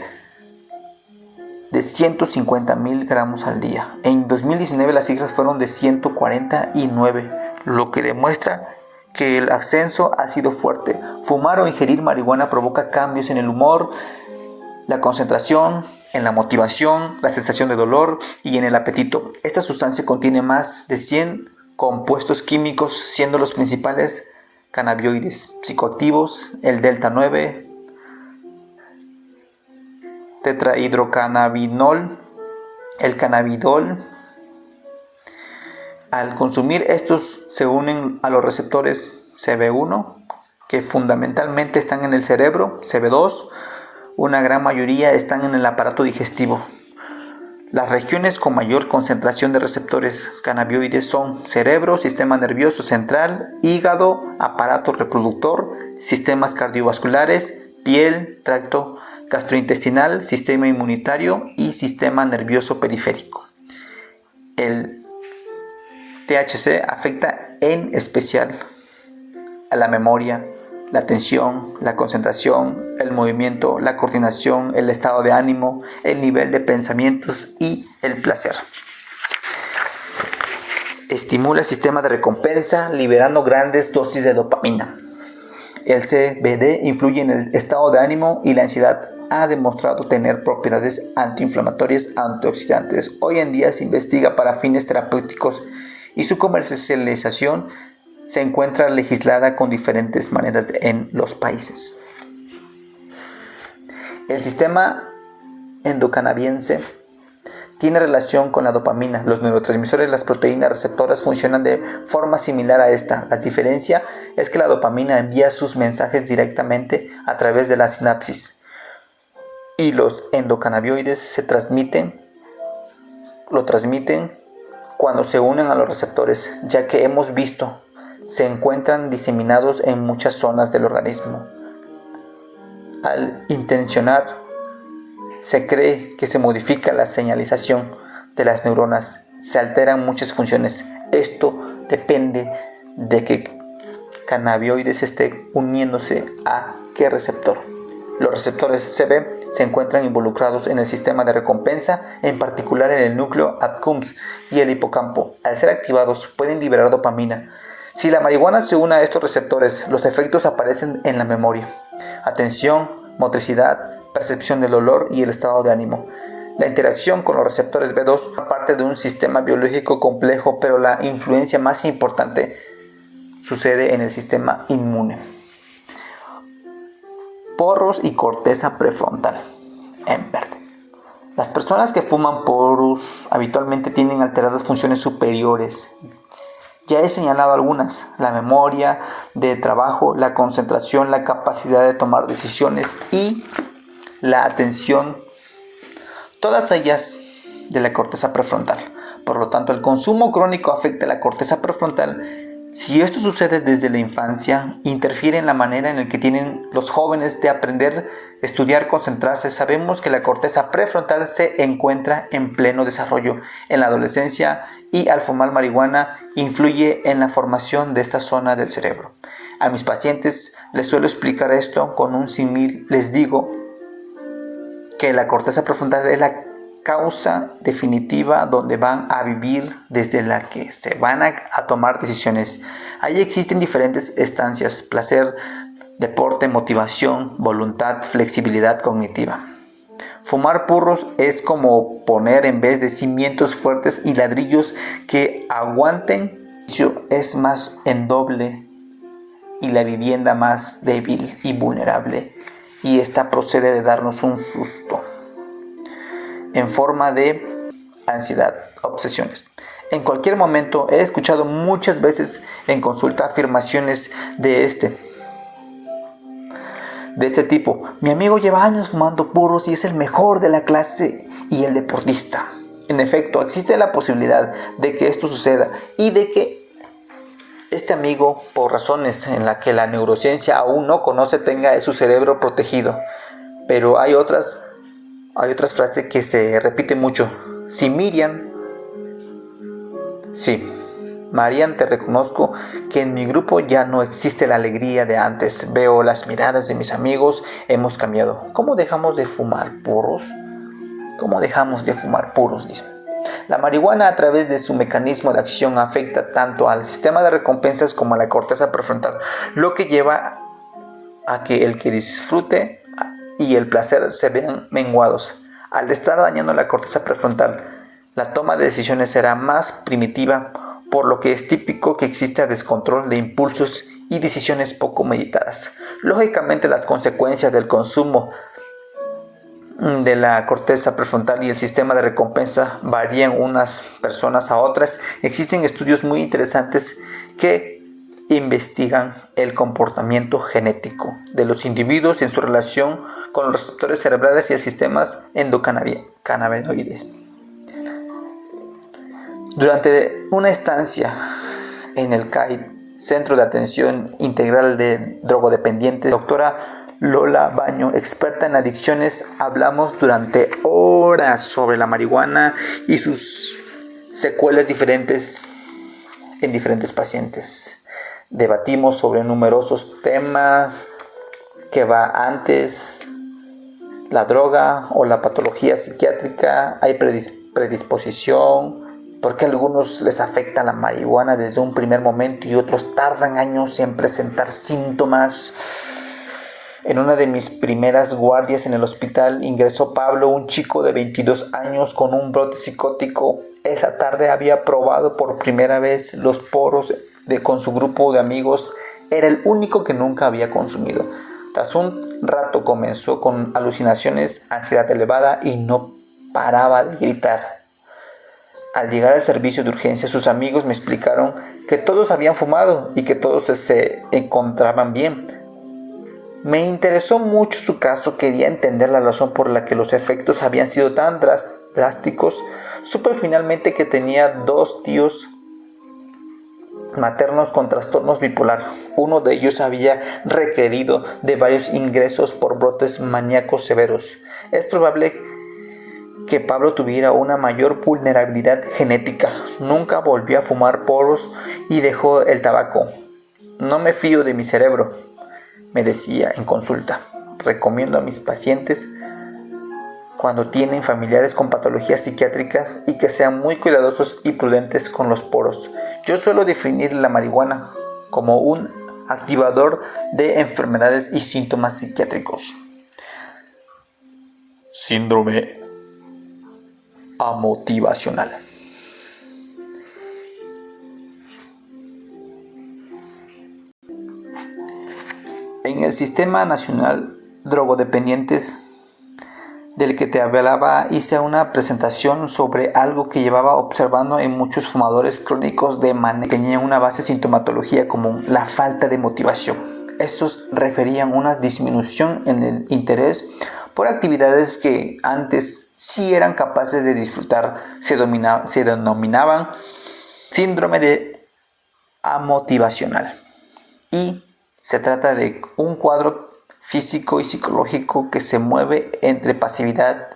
de 150.000 gramos al día. En 2019 las cifras fueron de 149, lo que demuestra que el ascenso ha sido fuerte. Fumar o ingerir marihuana provoca cambios en el humor, la concentración, en la motivación, la sensación de dolor y en el apetito. Esta sustancia contiene más de 100 compuestos químicos, siendo los principales cannabinoides psicoactivos, el delta 9, tetrahidrocannabinol, el cannabidol. Al consumir estos se unen a los receptores CB1, que fundamentalmente están en el cerebro, CB2, una gran mayoría están en el aparato digestivo. Las regiones con mayor concentración de receptores cannabinoides son cerebro, sistema nervioso central, hígado, aparato reproductor, sistemas cardiovasculares, piel, tracto gastrointestinal, sistema inmunitario y sistema nervioso periférico. El THC afecta en especial a la memoria, la atención, la concentración, el movimiento, la coordinación, el estado de ánimo, el nivel de pensamientos y el placer. Estimula el sistema de recompensa liberando grandes dosis de dopamina. El CBD influye en el estado de ánimo y la ansiedad. Ha demostrado tener propiedades antiinflamatorias, antioxidantes. Hoy en día se investiga para fines terapéuticos y su comercialización se encuentra legislada con diferentes maneras en los países. El sistema endocannabinoide tiene relación con la dopamina. Los neurotransmisores, las proteínas receptoras funcionan de forma similar a esta. La diferencia es que la dopamina envía sus mensajes directamente a través de la sinapsis y los endocannabinoides lo transmiten cuando se unen a los receptores, ya que hemos visto se encuentran diseminados en muchas zonas del organismo. Al intencionar, se cree que se modifica la señalización de las neuronas, se alteran muchas funciones. Esto depende de que cannabinoides esté uniéndose a qué receptor. Los receptores CB se encuentran involucrados en el sistema de recompensa, en particular en el núcleo accumbens y el hipocampo. Al ser activados, pueden liberar dopamina. Si la marihuana se une a estos receptores, los efectos aparecen en la memoria, atención, motricidad, percepción del olor y el estado de ánimo. La interacción con los receptores B2 es parte de un sistema biológico complejo, pero la influencia más importante sucede en el sistema inmune. Porros y corteza prefrontal en verde. Las personas que fuman porros habitualmente tienen alteradas funciones superiores. Ya he señalado algunas: la memoria de trabajo, la concentración, la capacidad de tomar decisiones y la atención, todas ellas de la corteza prefrontal. Por lo tanto, el consumo crónico afecta a la corteza prefrontal. Si esto sucede desde la infancia, interfiere en la manera en la que tienen los jóvenes de aprender, estudiar, concentrarse. Sabemos que la corteza prefrontal se encuentra en pleno desarrollo en la adolescencia y al fumar marihuana influye en la formación de esta zona del cerebro. A mis pacientes les suelo explicar esto con un símil. Les digo que la corteza prefrontal es la causa definitiva donde van a vivir, desde la que se van a tomar decisiones. Ahí existen diferentes estancias: placer, deporte, motivación, voluntad, flexibilidad cognitiva. Fumar porros es como poner, en vez de cimientos fuertes y ladrillos que aguanten, es más endoble y la vivienda más débil y vulnerable, y esta procede de darnos un susto en forma de ansiedad, obsesiones. En cualquier momento he escuchado muchas veces en consulta afirmaciones de este tipo: mi amigo lleva años fumando puros y es el mejor de la clase y el deportista. En efecto, existe la posibilidad de que esto suceda y de que este amigo, por razones en las que la neurociencia aún no conoce, tenga su cerebro protegido. Pero hay otras frases que se repiten mucho. Marian, te reconozco que en mi grupo ya no existe la alegría de antes. Veo las miradas de mis amigos, hemos cambiado. ¿Cómo dejamos de fumar porros? ¿Cómo dejamos de fumar puros? Dice. La marihuana, a través de su mecanismo de acción, afecta tanto al sistema de recompensas como a la corteza prefrontal, lo que lleva a que el que disfrute y el placer se vean menguados. Al estar dañando la corteza prefrontal, la toma de decisiones será más primitiva, por lo que es típico que exista descontrol de impulsos y decisiones poco meditadas. Lógicamente, las consecuencias del consumo de la corteza prefrontal y el sistema de recompensa varían unas personas a otras. Existen estudios muy interesantes que investigan el comportamiento genético de los individuos en su relación con los receptores cerebrales y el sistema endocannabinoides. Durante una estancia en el CAID, Centro de Atención Integral de Drogodependientes, doctora Lola Baño, experta en adicciones, hablamos durante horas sobre la marihuana y sus secuelas en diferentes pacientes. Debatimos sobre numerosos temas que va antes, la droga o la patología psiquiátrica, hay predisposición, por qué a algunos les afecta la marihuana desde un primer momento y otros tardan años en presentar síntomas. En una de mis primeras guardias en el hospital ingresó Pablo, un chico de 22 años con un brote psicótico. Esa tarde había probado por primera vez los poros con su grupo de amigos. Era el único que nunca había consumido. Tras un rato comenzó con alucinaciones, ansiedad elevada y no paraba de gritar. Al llegar al servicio de urgencia, sus amigos me explicaron que todos habían fumado y que todos se encontraban bien. Me interesó mucho su caso, quería entender la razón por la que los efectos habían sido tan drásticos. Supe finalmente que tenía 2 tíos maternos con trastornos bipolar. Uno de ellos había requerido de varios ingresos por brotes maníacos severos. Es probable que Pablo tuviera una mayor vulnerabilidad genética. Nunca volvió a fumar porros y dejó el tabaco. No me fío de mi cerebro, me decía en consulta. Recomiendo a mis pacientes cuando tienen familiares con patologías psiquiátricas y que sean muy cuidadosos y prudentes con los poros. Yo suelo definir la marihuana como un activador de enfermedades y síntomas psiquiátricos. Síndrome amotivacional. En el Sistema Nacional Drogodependientes del que te hablaba, hice una presentación sobre algo que llevaba observando en muchos fumadores crónicos de manera que tenían una base sintomatología común: la falta de motivación. Estos referían una disminución en el interés por actividades que antes sí eran capaces de disfrutar. Se denominaban síndrome de amotivacional y se trata de un cuadro físico y psicológico que se mueve entre pasividad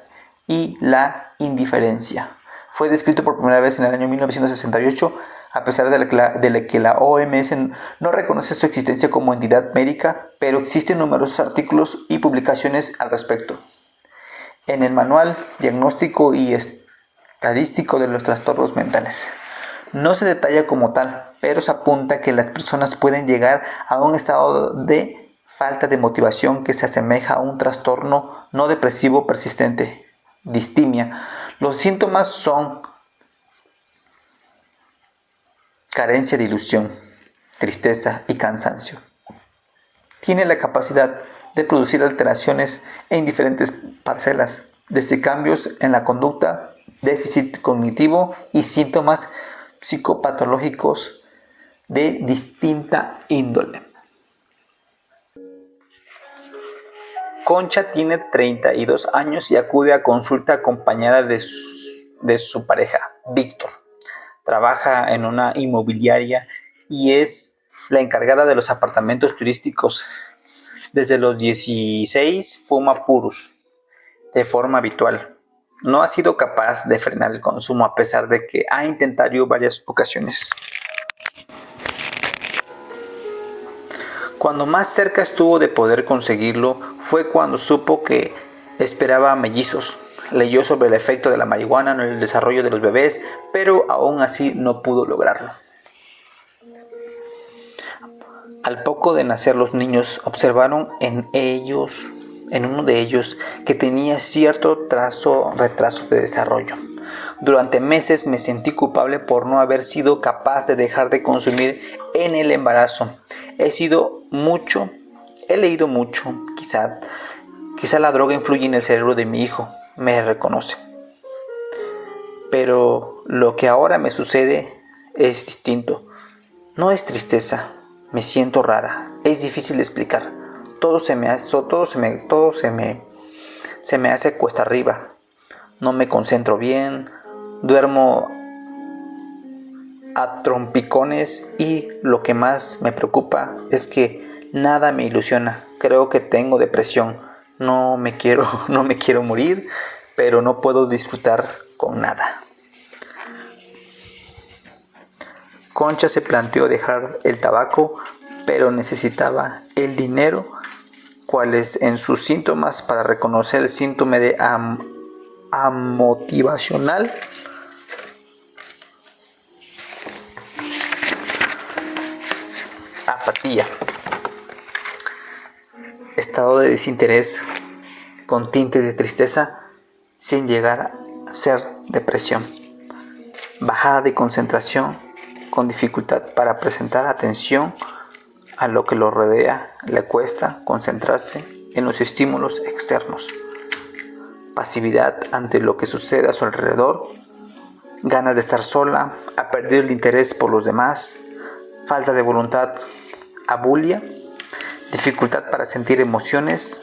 y la indiferencia. Fue descrito por primera vez en el año 1968, a pesar de que la OMS no reconoce su existencia como entidad médica, pero existen numerosos artículos y publicaciones al respecto. En el Manual Diagnóstico y Estadístico de los Trastornos Mentales. No se detalla como tal, pero se apunta que las personas pueden llegar a un estado de falta de motivación que se asemeja a un trastorno no depresivo persistente, distimia. Los síntomas son carencia de ilusión, tristeza y cansancio. Tiene la capacidad de producir alteraciones en diferentes parcelas, desde cambios en la conducta, déficit cognitivo y síntomas psicopatológicos de distinta índole. Concha tiene 32 años y acude a consulta acompañada de su pareja, Víctor. Trabaja en una inmobiliaria y es la encargada de los apartamentos turísticos. Desde los 16 fuma puros de forma habitual. No ha sido capaz de frenar el consumo a pesar de que ha intentado varias ocasiones. Cuando más cerca estuvo de poder conseguirlo fue cuando supo que esperaba mellizos. leyó sobre el efecto de la marihuana en el desarrollo de los bebés, pero aún así no pudo lograrlo. Al poco de nacer, los niños observaron en uno de ellos, que tenía cierto retraso de desarrollo. Durante meses me sentí culpable por no haber sido capaz de dejar de consumir en el embarazo. He leído mucho, quizá la droga influye en el cerebro de mi hijo, me reconoce. Pero lo que ahora me sucede es distinto. No es tristeza, me siento rara, es difícil de explicar. Todo se me hace cuesta arriba. No me concentro bien, duermo a trompicones y lo que más me preocupa es que nada me ilusiona. Creo que tengo depresión. No me quiero morir, pero no puedo disfrutar con nada. Concha se planteó dejar el tabaco, pero necesitaba el dinero. ¿Cuáles en sus síntomas para reconocer el síntoma de amotivacional? Apatía, estado de desinterés con tintes de tristeza sin llegar a ser depresión, bajada de concentración con dificultad para prestar atención a lo que lo rodea, le cuesta concentrarse en los estímulos externos, pasividad ante lo que sucede a su alrededor, ganas de estar sola, ha perdido el interés por los demás, falta de voluntad, abulia, dificultad para sentir emociones.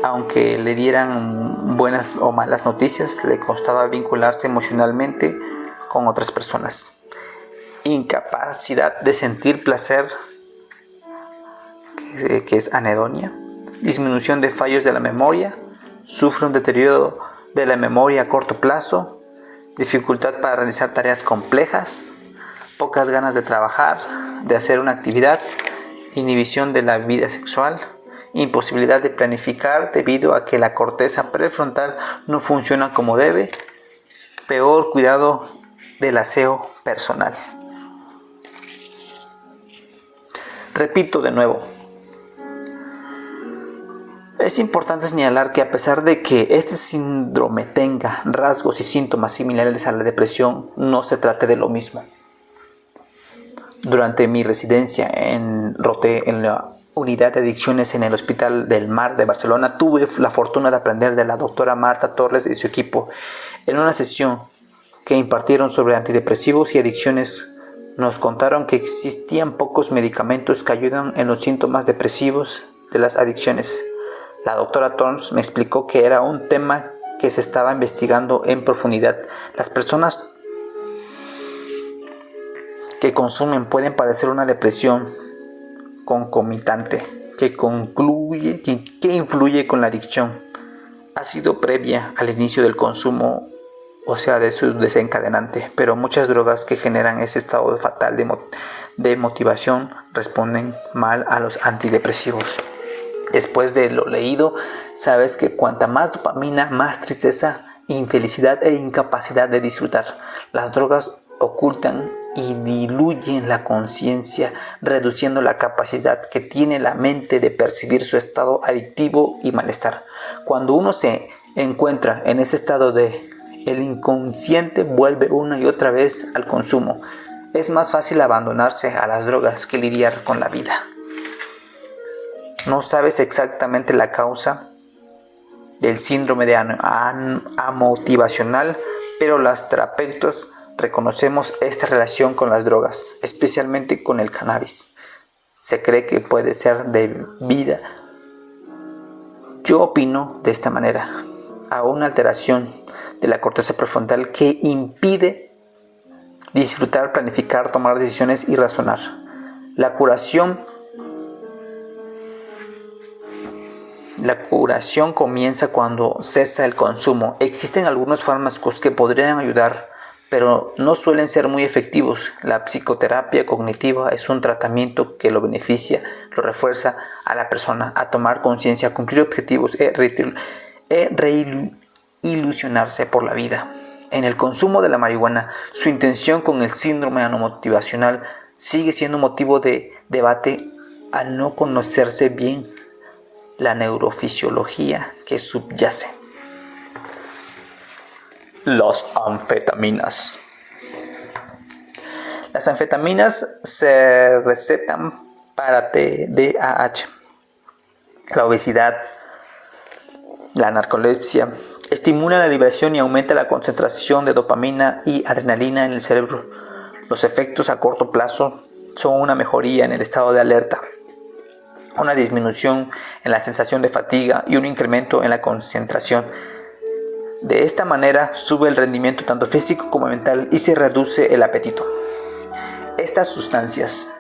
Aunque le dieran buenas o malas noticias, le costaba vincularse emocionalmente con otras personas. Incapacidad de sentir placer, que es anedonia. Disminución de fallos de la memoria. Sufre un deterioro de la memoria a corto plazo. Dificultad para realizar tareas complejas. Pocas ganas de trabajar, de hacer una actividad. Inhibición de la vida sexual. Imposibilidad de planificar debido a que la corteza prefrontal no funciona como debe. Peor cuidado del aseo personal. Repito de nuevo. Es importante señalar que a pesar de que este síndrome tenga rasgos y síntomas similares a la depresión, no se trata de lo mismo. Durante mi residencia en la unidad de adicciones en el Hospital del Mar de Barcelona, tuve la fortuna de aprender de la doctora Marta Torres y su equipo. En una sesión que impartieron sobre antidepresivos y adicciones, nos contaron que existían pocos medicamentos que ayudan en los síntomas depresivos de las adicciones. La doctora Torres me explicó que era un tema que se estaba investigando en profundidad. Las personas que consumen pueden padecer una depresión concomitante que influye con la adicción. Ha sido previa al inicio del consumo, o sea, de su desencadenante, pero muchas drogas que generan ese estado fatal de motivación responden mal a los antidepresivos. Después de lo leído, sabes que cuanta más dopamina, más tristeza, infelicidad e incapacidad de disfrutar. Las drogas ocultan y diluyen la conciencia, reduciendo la capacidad que tiene la mente de percibir su estado adictivo y malestar. Cuando uno se encuentra en ese estado el inconsciente vuelve una y otra vez al consumo. Es más fácil abandonarse a las drogas que lidiar con la vida. No sabes exactamente la causa del síndrome de amotivacional, pero las terapeutas reconocemos esta relación con las drogas, especialmente con el cannabis. Se cree que puede ser debida, yo opino de esta manera, a una alteración de la corteza prefrontal que impide disfrutar, planificar, tomar decisiones y razonar. La curación comienza cuando cesa el consumo. Existen algunos fármacos que podrían ayudar, pero no suelen ser muy efectivos. La psicoterapia cognitiva es un tratamiento que lo beneficia, lo refuerza a la persona a tomar conciencia, a cumplir objetivos e reilusionarse por la vida. En el consumo de la marihuana, su intención con el síndrome anomotivacional sigue siendo motivo de debate al no conocerse bien la neurofisiología que subyace. Las anfetaminas. Las anfetaminas se recetan para TDAH, la obesidad, la narcolepsia. Estimula la liberación y aumenta la concentración de dopamina y adrenalina en el cerebro. Los efectos a corto plazo son una mejoría en el estado de alerta, una disminución en la sensación de fatiga y un incremento en la concentración. De esta manera sube el rendimiento tanto físico como mental y se reduce el apetito. Estas sustancias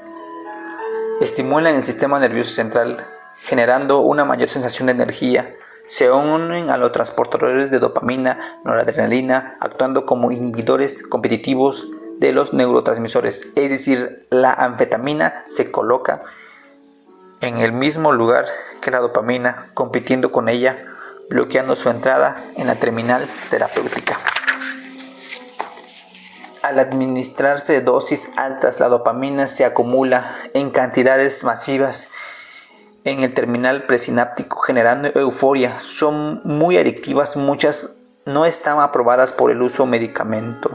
estimulan el sistema nervioso central, generando una mayor sensación de energía. Se unen a los transportadores de dopamina, noradrenalina, actuando como inhibidores competitivos de los neurotransmisores. Es decir, la anfetamina se coloca en el mismo lugar que la dopamina, compitiendo con ella, bloqueando su entrada en la terminal terapéutica. Al administrarse dosis altas, la dopamina se acumula en cantidades masivas en el terminal presináptico, generando euforia. Son muy adictivas, muchas no están aprobadas por el uso medicamento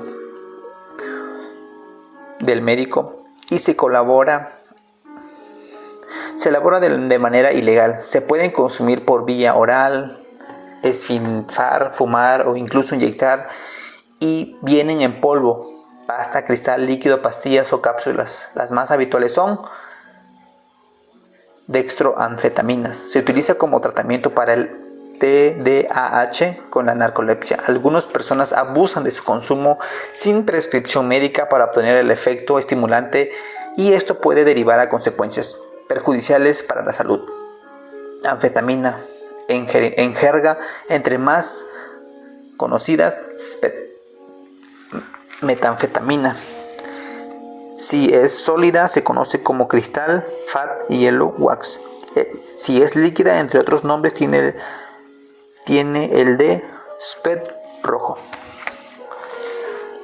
del médico y se elabora de manera ilegal. Se pueden consumir por vía oral, esnifar, fumar o incluso inyectar, y vienen en polvo, pasta, cristal, líquido, pastillas o cápsulas. Las más habituales son dextroanfetaminas. Se utiliza como tratamiento para el TDAH con la narcolepsia. Algunas personas abusan de su consumo sin prescripción médica para obtener el efecto estimulante, y esto puede derivar a consecuencias perjudiciales para la salud. Anfetamina en jerga, entre más conocidas, metanfetamina. Si es sólida se conoce como cristal, fat, hielo, wax. Si es líquida, entre otros nombres, tiene el de SPED rojo.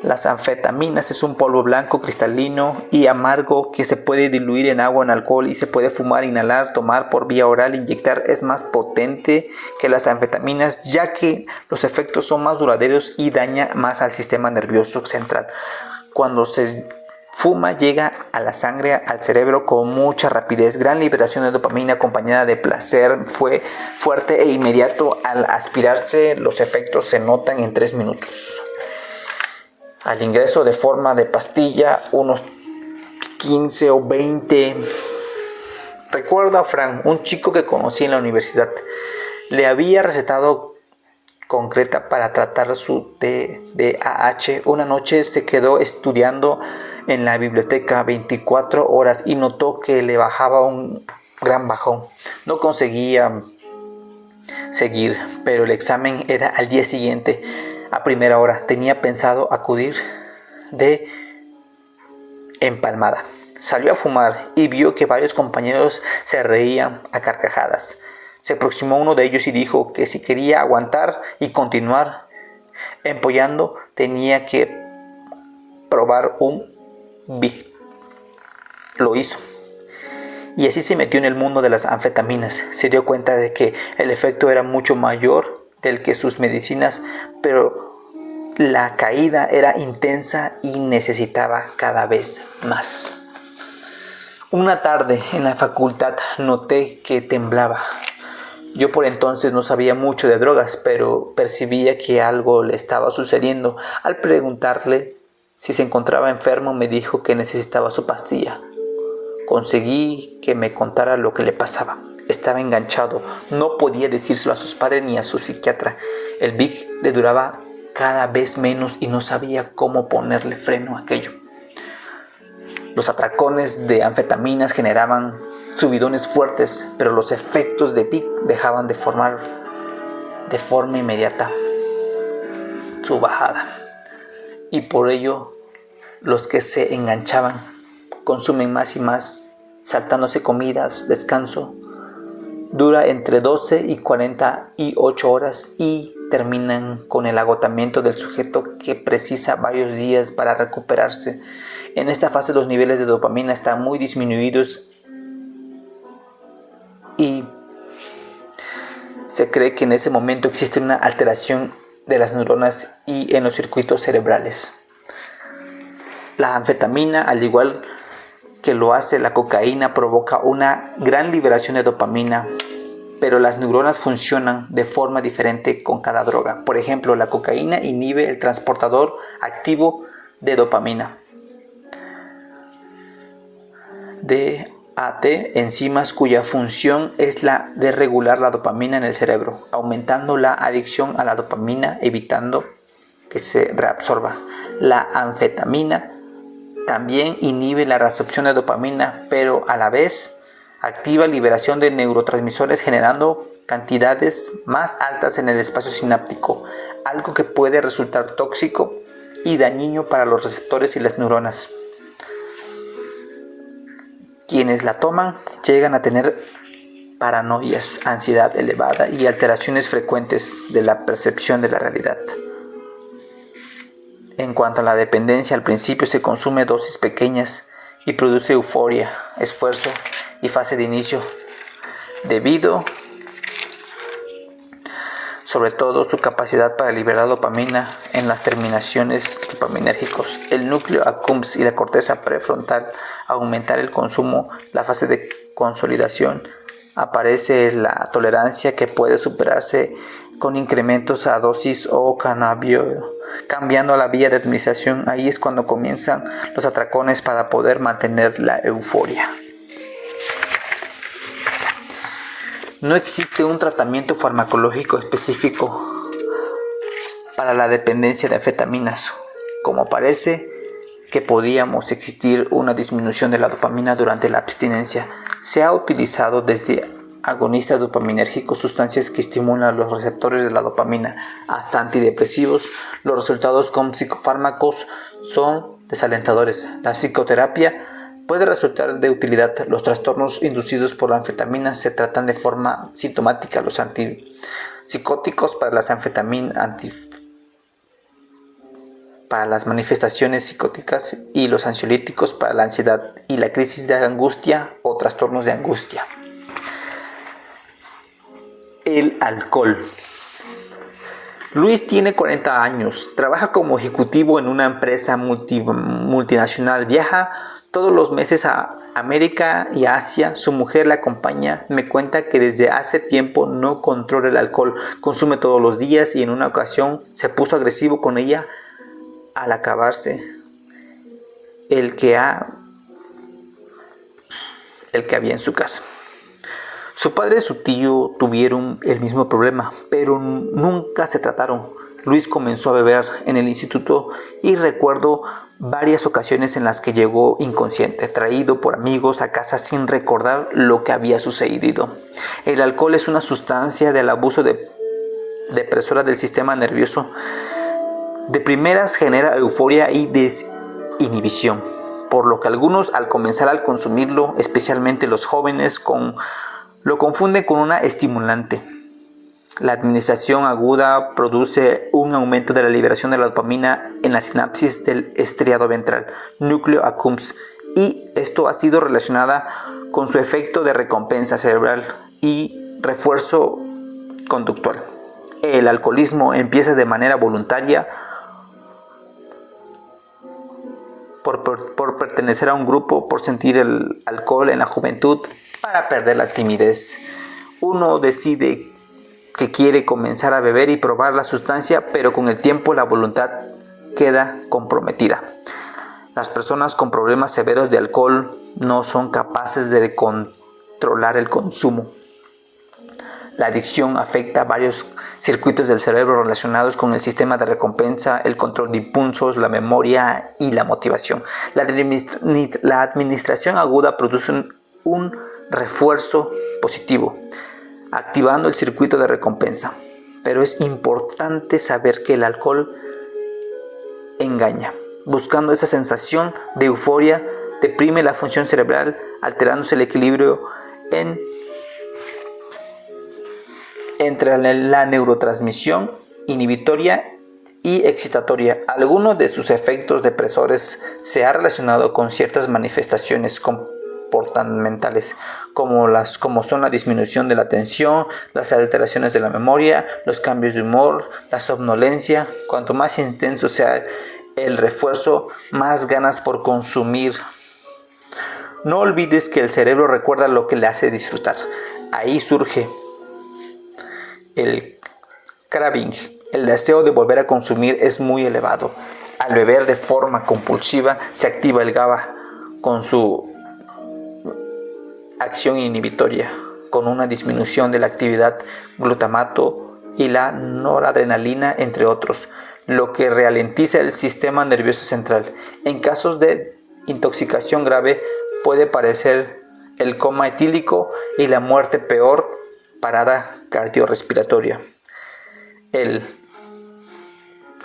Las anfetaminas es un polvo blanco, cristalino y amargo que se puede diluir en agua, en alcohol, y se puede fumar, inhalar, tomar por vía oral, inyectar. Es más potente que las anfetaminas, ya que los efectos son más duraderos y daña más al sistema nervioso central. Cuando se fuma, llega a la sangre, al cerebro con mucha rapidez. Gran liberación de dopamina acompañada de placer fuerte e inmediato. Al aspirarse, los efectos se notan en 3 minutos. Al ingreso de forma de pastilla, unos 15 o 20. Recuerdo a Frank, un chico que conocí en la universidad. Le había recetado concreta para tratar su TDAH. Una noche se quedó estudiando en la biblioteca 24 horas y notó que le bajaba un gran bajón. No conseguía seguir, pero el examen era al día siguiente, a primera hora. Tenía pensado acudir de empalmada. Salió a fumar y vio que varios compañeros se reían a carcajadas. Se aproximó uno de ellos y dijo que si quería aguantar y continuar empollando, tenía que probar un Big. Lo hizo. Y así se metió en el mundo de las anfetaminas. Se dio cuenta de que el efecto era mucho mayor del que sus medicinas, pero la caída era intensa y necesitaba cada vez más. Una tarde en la facultad noté que temblaba. Yo por entonces no sabía mucho de drogas, pero percibía que algo le estaba sucediendo. Al preguntarle si se encontraba enfermo, me dijo que necesitaba su pastilla. Conseguí que me contara lo que le pasaba. Estaba enganchado. No podía decírselo a sus padres ni a su psiquiatra. El Big le duraba cada vez menos y no sabía cómo ponerle freno a aquello. Los atracones de anfetaminas generaban subidones fuertes, pero los efectos de Big dejaban de formar de forma inmediata su bajada. y por ello los que se enganchaban consumen más y más, saltándose comidas, descanso. Dura entre 12 y 48 horas y terminan con el agotamiento del sujeto, que precisa varios días para recuperarse. En esta fase los niveles de dopamina están muy disminuidos y se cree que en ese momento existe una alteración de las neuronas y en los circuitos cerebrales. La anfetamina, al igual que lo hace la cocaína, provoca una gran liberación de dopamina, pero las neuronas funcionan de forma diferente con cada droga. Por ejemplo, la cocaína inhibe el transportador activo de dopamina, DAT, enzimas cuya función es la de regular la dopamina en el cerebro, aumentando la adicción a la dopamina, evitando que se reabsorba. La anfetamina también inhibe la reabsorción de dopamina, pero a la vez activa liberación de neurotransmisores, generando cantidades más altas en el espacio sináptico, algo que puede resultar tóxico y dañino para los receptores y las neuronas. Quienes la toman llegan a tener paranoias, ansiedad elevada y alteraciones frecuentes de la percepción de la realidad. En cuanto a la dependencia, al principio se consume dosis pequeñas y produce euforia, esfuerzo y fase de inicio, debido sobre todo su capacidad para liberar dopamina en las terminaciones dopaminérgicos, el núcleo accumbens y la corteza prefrontal. Aumentar el consumo, la fase de consolidación, aparece la tolerancia, que puede superarse con incrementos a dosis o cambiando la vía de administración. Ahí es cuando comienzan los atracones para poder mantener la euforia. No existe un tratamiento farmacológico específico para la dependencia de anfetaminas, como parece que podíamos existir una disminución de la dopamina durante la abstinencia. Se ha utilizado desde agonistas dopaminérgicos, sustancias que estimulan los receptores de la dopamina, hasta antidepresivos. Los resultados con psicofármacos son desalentadores. La psicoterapia puede resultar de utilidad. Los trastornos inducidos por la anfetamina se tratan de forma sintomática. Los antipsicóticos para las para las manifestaciones psicóticas, y los ansiolíticos para la ansiedad y la crisis de angustia o trastornos de angustia. El alcohol. Luis tiene 40 años, trabaja como ejecutivo en una empresa multinacional, viaja todos los meses a América y Asia. Su mujer le acompaña. Me cuenta que desde hace tiempo no controla el alcohol, consume todos los días y en una ocasión se puso agresivo con ella al acabarse el que había en su casa. Su padre y su tío tuvieron el mismo problema, pero nunca se trataron. Luis comenzó a beber en el instituto y recuerdo varias ocasiones en las que llegó inconsciente, traído por amigos a casa sin recordar lo que había sucedido. El alcohol es una sustancia del abuso depresora del sistema nervioso. De primeras genera euforia y desinhibición, por lo que algunos, al comenzar a consumirlo, especialmente los jóvenes, lo confunden con una estimulante. La administración aguda produce un aumento de la liberación de la dopamina en la sinapsis del estriado ventral, núcleo accumbens, y esto ha sido relacionada con su efecto de recompensa cerebral y refuerzo conductual. El alcoholismo empieza de manera voluntaria por pertenecer a un grupo, por sentir el alcohol en la juventud, para perder la timidez. Uno decide que quiere comenzar a beber y probar la sustancia, pero con el tiempo la voluntad queda comprometida. Las personas con problemas severos de alcohol no son capaces de controlar el consumo. La adicción afecta varios circuitos del cerebro relacionados con el sistema de recompensa, el control de impulsos, la memoria y la motivación. La administración aguda produce un refuerzo positivo, activando el circuito de recompensa. Pero es importante saber que el alcohol engaña. Buscando esa sensación de euforia, deprime la función cerebral, alterándose el equilibrio entre la neurotransmisión inhibitoria y excitatoria. Algunos de sus efectos depresores se han relacionado con ciertas manifestaciones comportamentales, como son la disminución de la atención, las alteraciones de la memoria, los cambios de humor, la somnolencia. Cuanto más intenso sea el refuerzo, más ganas por consumir. No olvides que el cerebro recuerda lo que le hace disfrutar. Ahí surge el craving. El deseo de volver a consumir es muy elevado. Al beber de forma compulsiva se activa el GABA con su acción inhibitoria, con una disminución de la actividad glutamato y la noradrenalina, entre otros, lo que ralentiza el sistema nervioso central. En casos de intoxicación grave puede parecer el coma etílico y la muerte, peor, parada cardiorrespiratoria. El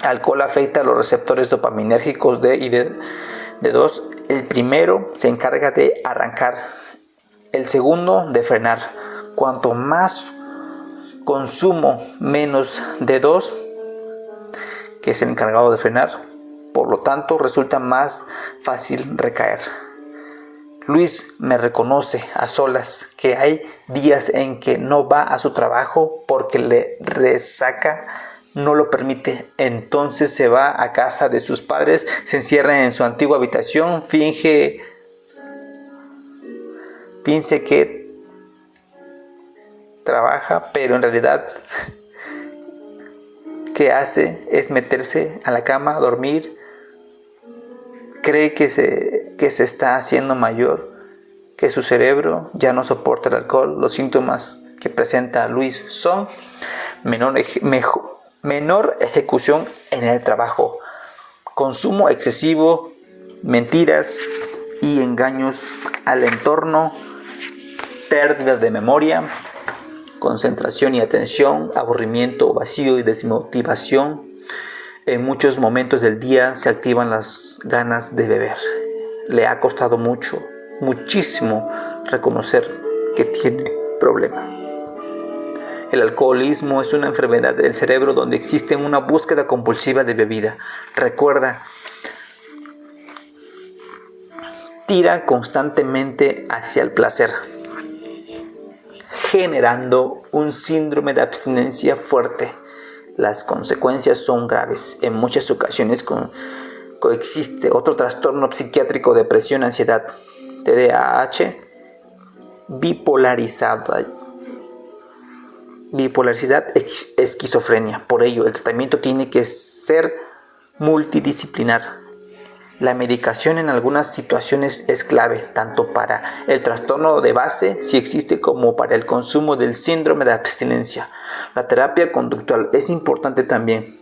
alcohol afecta a los receptores dopaminérgicos D y D2. El primero se encarga de arrancar, el segundo de frenar. Cuanto más consumo, menos D2, que es el encargado de frenar. Por lo tanto, resulta más fácil recaer. Luis me reconoce a solas que hay días en que no va a su trabajo porque le resaca no lo permite. Entonces se va a casa de sus padres, se encierra en su antigua habitación, finge que trabaja, pero en realidad ¿qué hace? Es meterse a la cama, dormir. Cree que se está haciendo mayor, que su cerebro ya no soporta el alcohol. Los síntomas que presenta Luis son menor ejecución en el trabajo, consumo excesivo, mentiras y engaños al entorno, pérdida de memoria, concentración y atención, aburrimiento, vacío y desmotivación. En muchos momentos del día se activan las ganas de beber. Le ha costado muchísimo reconocer que tiene problema. El alcoholismo es una enfermedad del cerebro donde existe una búsqueda compulsiva de bebida. Recuerda, tira constantemente hacia el placer, generando un síndrome de abstinencia fuerte. Las consecuencias son graves. En muchas ocasiones coexiste otro trastorno psiquiátrico, depresión, ansiedad, TDAH, bipolaridad, esquizofrenia. Por ello, el tratamiento tiene que ser multidisciplinar. La medicación en algunas situaciones es clave, tanto para el trastorno de base, si existe, como para el consumo del síndrome de abstinencia. La terapia conductual es importante también.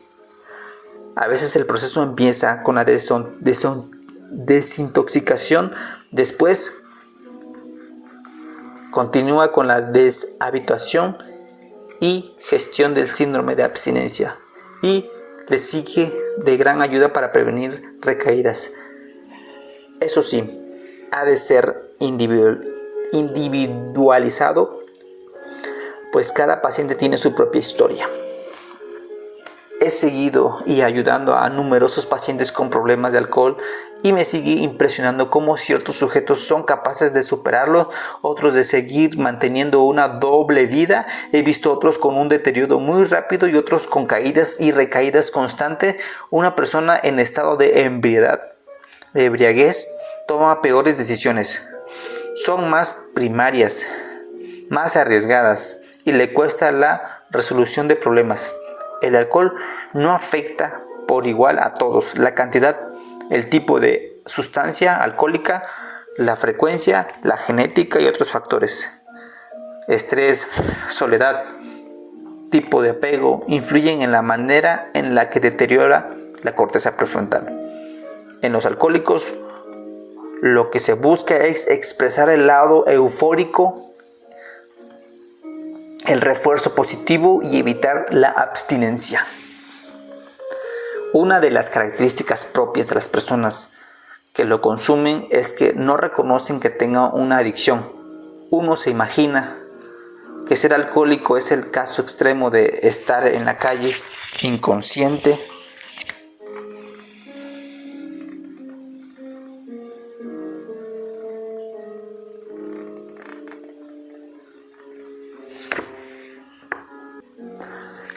A veces el proceso empieza con la desintoxicación, después continúa con la deshabituación y gestión del síndrome de abstinencia, y le sigue de gran ayuda para prevenir recaídas. Eso sí, ha de ser individualizado, pues cada paciente tiene su propia historia. He seguido y ayudando a numerosos pacientes con problemas de alcohol y me sigue impresionando cómo ciertos sujetos son capaces de superarlo, otros de seguir manteniendo una doble vida. He visto otros con un deterioro muy rápido y otros con caídas y recaídas constantes. Una persona en estado de embriaguez toma peores decisiones, son más primarias, más arriesgadas y le cuesta la resolución de problemas. El alcohol no afecta por igual a todos. La cantidad, el tipo de sustancia alcohólica, la frecuencia, la genética y otros factores. Estrés, soledad, tipo de apego influyen en la manera en la que deteriora la corteza prefrontal. En los alcohólicos, lo que se busca es expresar el lado eufórico, el refuerzo positivo y evitar la abstinencia. Una de las características propias de las personas que lo consumen es que no reconocen que tengan una adicción. Uno se imagina que ser alcohólico es el caso extremo de estar en la calle inconsciente,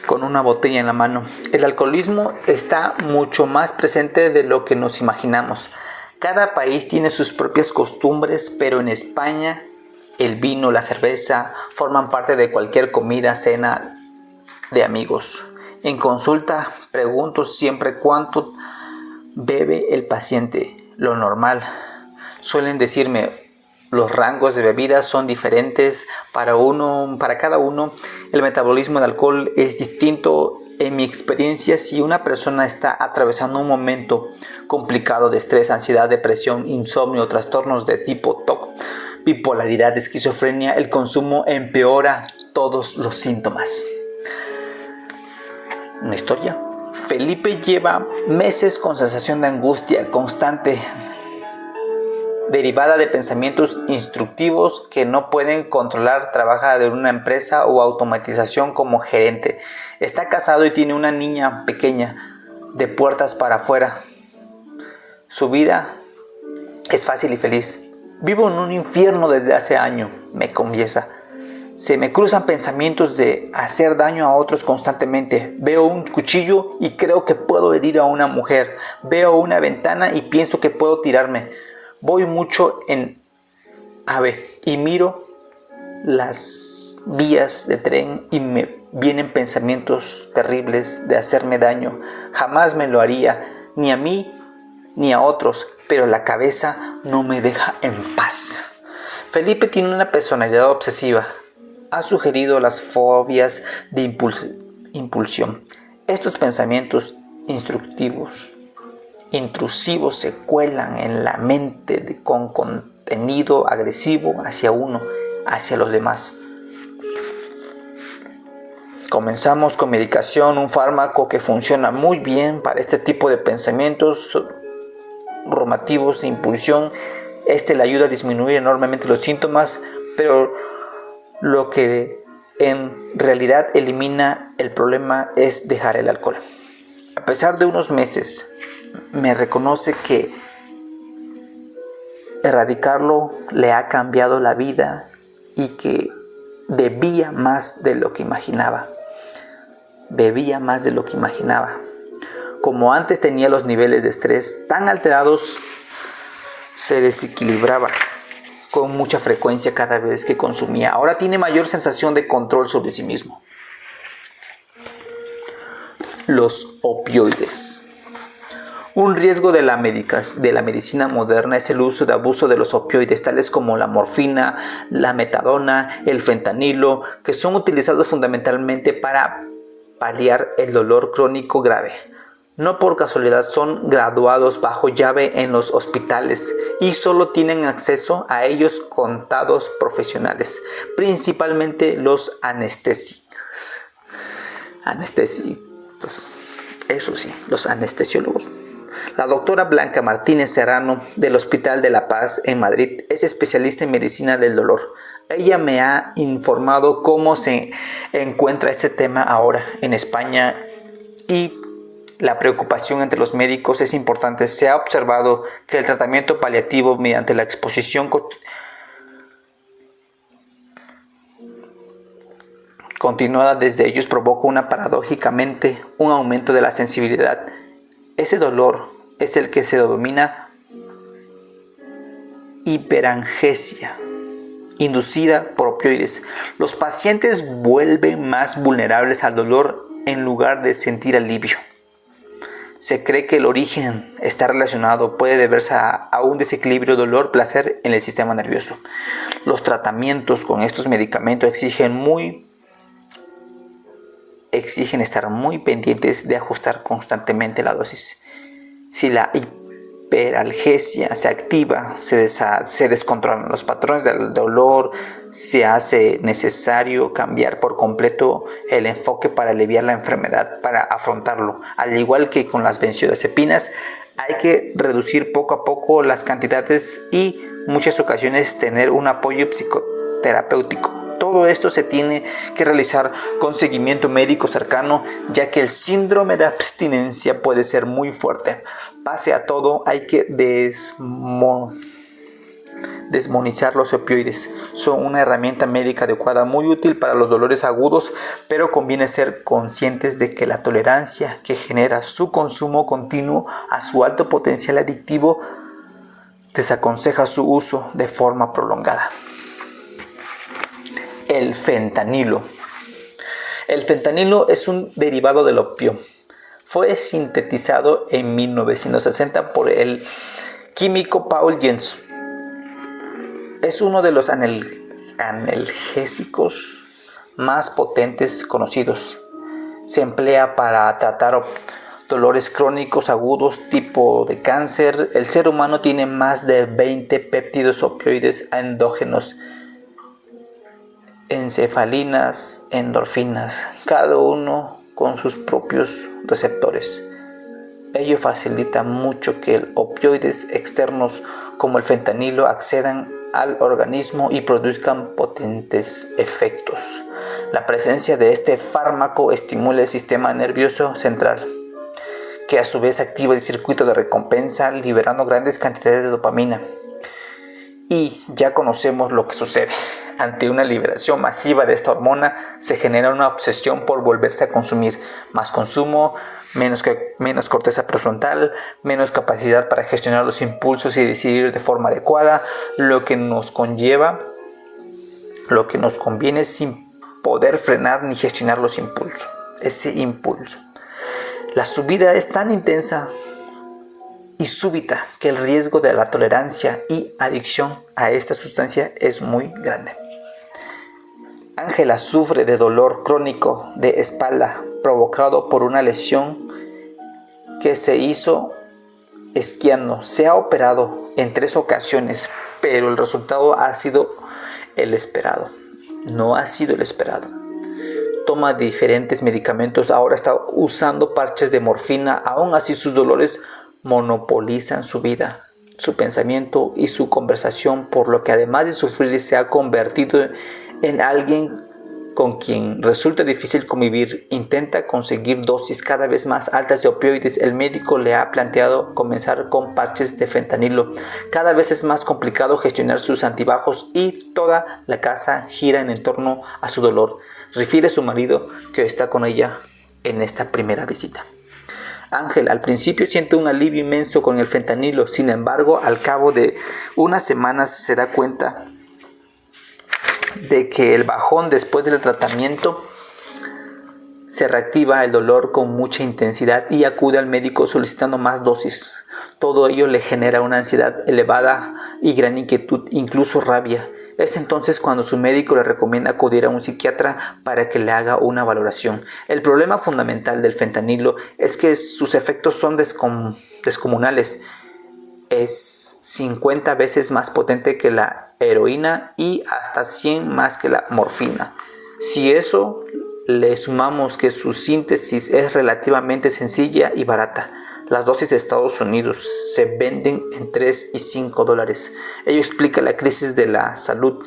con una botella en la mano. El alcoholismo está mucho más presente de lo que nos imaginamos. Cada país tiene sus propias costumbres, pero en España el vino, la cerveza forman parte de cualquier comida, cena de amigos. En consulta pregunto siempre cuánto bebe el paciente. Lo normal. Suelen decirme los rangos de bebidas son diferentes para cada uno. El metabolismo del alcohol es distinto. En mi experiencia, si una persona está atravesando un momento complicado de estrés, ansiedad, depresión, insomnio, trastornos de tipo TOC, bipolaridad, esquizofrenia, el consumo empeora todos los síntomas. Una historia. Felipe lleva meses con sensación de angustia constante, derivada de pensamientos instructivos que no pueden controlar. Trabaja en una empresa o automatización como gerente. Está casado y tiene una niña pequeña, de puertas para afuera. Su vida es fácil y feliz. Vivo en un infierno desde hace años, me confiesa. Se me cruzan pensamientos de hacer daño a otros constantemente. Veo un cuchillo y creo que puedo herir a una mujer. Veo una ventana y pienso que puedo tirarme. Voy mucho en AVE y miro las vías de tren y me vienen pensamientos terribles de hacerme daño. Jamás me lo haría, ni a mí ni a otros, pero la cabeza no me deja en paz. Felipe tiene una personalidad obsesiva. Ha sugerido las fobias de impulsión. Estos pensamientos intrusivos se cuelan en la mente con contenido agresivo hacia uno, hacia los demás. Comenzamos con medicación, un fármaco que funciona muy bien para este tipo de pensamientos rumativos de impulsión. Le ayuda a disminuir enormemente los síntomas, pero lo que en realidad elimina el problema es dejar el alcohol. A pesar de unos meses, me reconoce que erradicarlo le ha cambiado la vida y que bebía más de lo que imaginaba. Como antes tenía los niveles de estrés tan alterados, se desequilibraba con mucha frecuencia cada vez que consumía. Ahora tiene mayor sensación de control sobre sí mismo. Los opioides. Un riesgo de la medicina moderna es el uso de abuso de los opioides, tales como la morfina, la metadona, el fentanilo, que son utilizados fundamentalmente para paliar el dolor crónico grave. No por casualidad son graduados bajo llave en los hospitales y solo tienen acceso a ellos contados profesionales, principalmente los anestésicos. Eso sí, los anestesiólogos. La doctora Blanca Martínez Serrano del Hospital de La Paz en Madrid es especialista en medicina del dolor. Ella me ha informado cómo se encuentra este tema ahora en España y la preocupación entre los médicos es importante. Se ha observado que el tratamiento paliativo mediante la exposición continuada desde ellos provoca paradójicamente un aumento de la sensibilidad. Ese dolor es el que se denomina hiperangesia inducida por opioides. Los pacientes vuelven más vulnerables al dolor en lugar de sentir alivio. Se cree que el origen está relacionado, puede deberse a un desequilibrio dolor-placer en el sistema nervioso. Los tratamientos con estos medicamentos exigen estar muy pendientes de ajustar constantemente la dosis. Si la hiperalgesia se activa, se descontrolan los patrones del dolor, se hace necesario cambiar por completo el enfoque para aliviar la enfermedad, para afrontarlo. Al igual que con las benzodiazepinas, hay que reducir poco a poco las cantidades y muchas ocasiones tener un apoyo psicoterapéutico. Todo esto se tiene que realizar con seguimiento médico cercano, ya que el síndrome de abstinencia puede ser muy fuerte. Pese a todo, hay que desmonizar los opioides. Son una herramienta médica adecuada, muy útil para los dolores agudos, pero conviene ser conscientes de que la tolerancia que genera su consumo continuo a su alto potencial adictivo desaconseja su uso de forma prolongada. El fentanilo. El fentanilo es un derivado del opio. Fue sintetizado en 1960 por el químico Paul Jens. Es uno de los analgésicos más potentes conocidos. Se emplea para tratar dolores crónicos agudos tipo de cáncer. El ser humano tiene más de 20 péptidos opioides endógenos, encefalinas, endorfinas, cada uno con sus propios receptores. Ello facilita mucho que los opioides externos como el fentanilo accedan al organismo y produzcan potentes efectos. La presencia de este fármaco estimula el sistema nervioso central, que a su vez activa el circuito de recompensa, liberando grandes cantidades de dopamina. Y ya conocemos lo que sucede. Ante una liberación masiva de esta hormona, se genera una obsesión por volverse a consumir. Más consumo, menos corteza prefrontal, menos capacidad para gestionar los impulsos y decidir de forma adecuada, lo que nos conviene sin poder frenar ni gestionar los impulsos. Ese impulso. La subida es tan intensa y súbita que el riesgo de la tolerancia y adicción a esta sustancia es muy grande. Ángela sufre de dolor crónico de espalda provocado por una lesión que se hizo esquiando. Se ha operado en 3 ocasiones, pero el resultado ha sido el esperado. No ha sido el esperado. Toma diferentes medicamentos, ahora está usando parches de morfina. Aún así sus dolores monopolizan su vida, su pensamiento y su conversación, por lo que además de sufrir se ha convertido en alguien con quien resulta difícil convivir. Intenta conseguir dosis cada vez más altas de opioides. El médico le ha planteado comenzar con parches de fentanilo. Cada vez es más complicado gestionar sus altibajos y toda la casa gira en torno a su dolor, refiere su marido, que está con ella en esta primera visita. Ángel al principio siente un alivio inmenso con el fentanilo. Sin embargo, al cabo de unas semanas se da cuenta de que el bajón después del tratamiento se reactiva el dolor con mucha intensidad y acude al médico solicitando más dosis. Todo ello le genera una ansiedad elevada y gran inquietud, incluso rabia. Es entonces cuando su médico le recomienda acudir a un psiquiatra para que le haga una valoración. El problema fundamental del fentanilo es que sus efectos son descomunales. Es 50 veces más potente que la heroína y hasta 100 más que la morfina. Si eso le sumamos que su síntesis es relativamente sencilla y barata, las dosis de Estados Unidos se venden en $3 y $5. Ello explica la crisis de la salud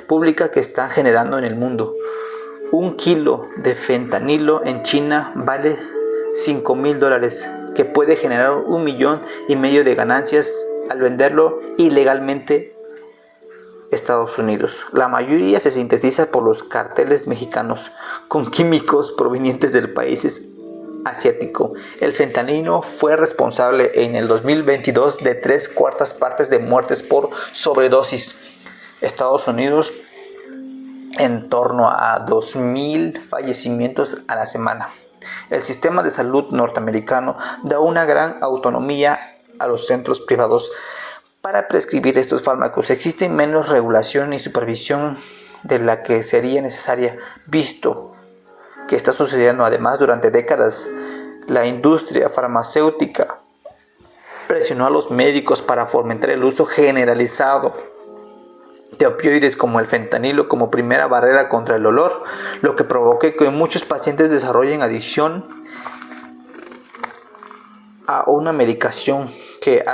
pública que está generando en el mundo. Un kilo de fentanilo en China vale $5,000, que puede generar 1,5 millones de ganancias al venderlo ilegalmente Estados Unidos. La mayoría se sintetiza por los carteles mexicanos con químicos provenientes del país asiático. El fentanilo fue responsable en el 2022 de 3/4 partes de muertes por sobredosis. Estados Unidos en torno a 2,000 fallecimientos a la semana. El sistema de salud norteamericano da una gran autonomía a los centros privados para prescribir estos fármacos. Existe menos regulación y supervisión de la que sería necesaria, visto que está sucediendo. Además, durante décadas, la industria farmacéutica presionó a los médicos para fomentar el uso generalizado de opioides como el fentanilo como primera barrera contra el dolor, lo que provocó que muchos pacientes desarrollen adicción a una medicación que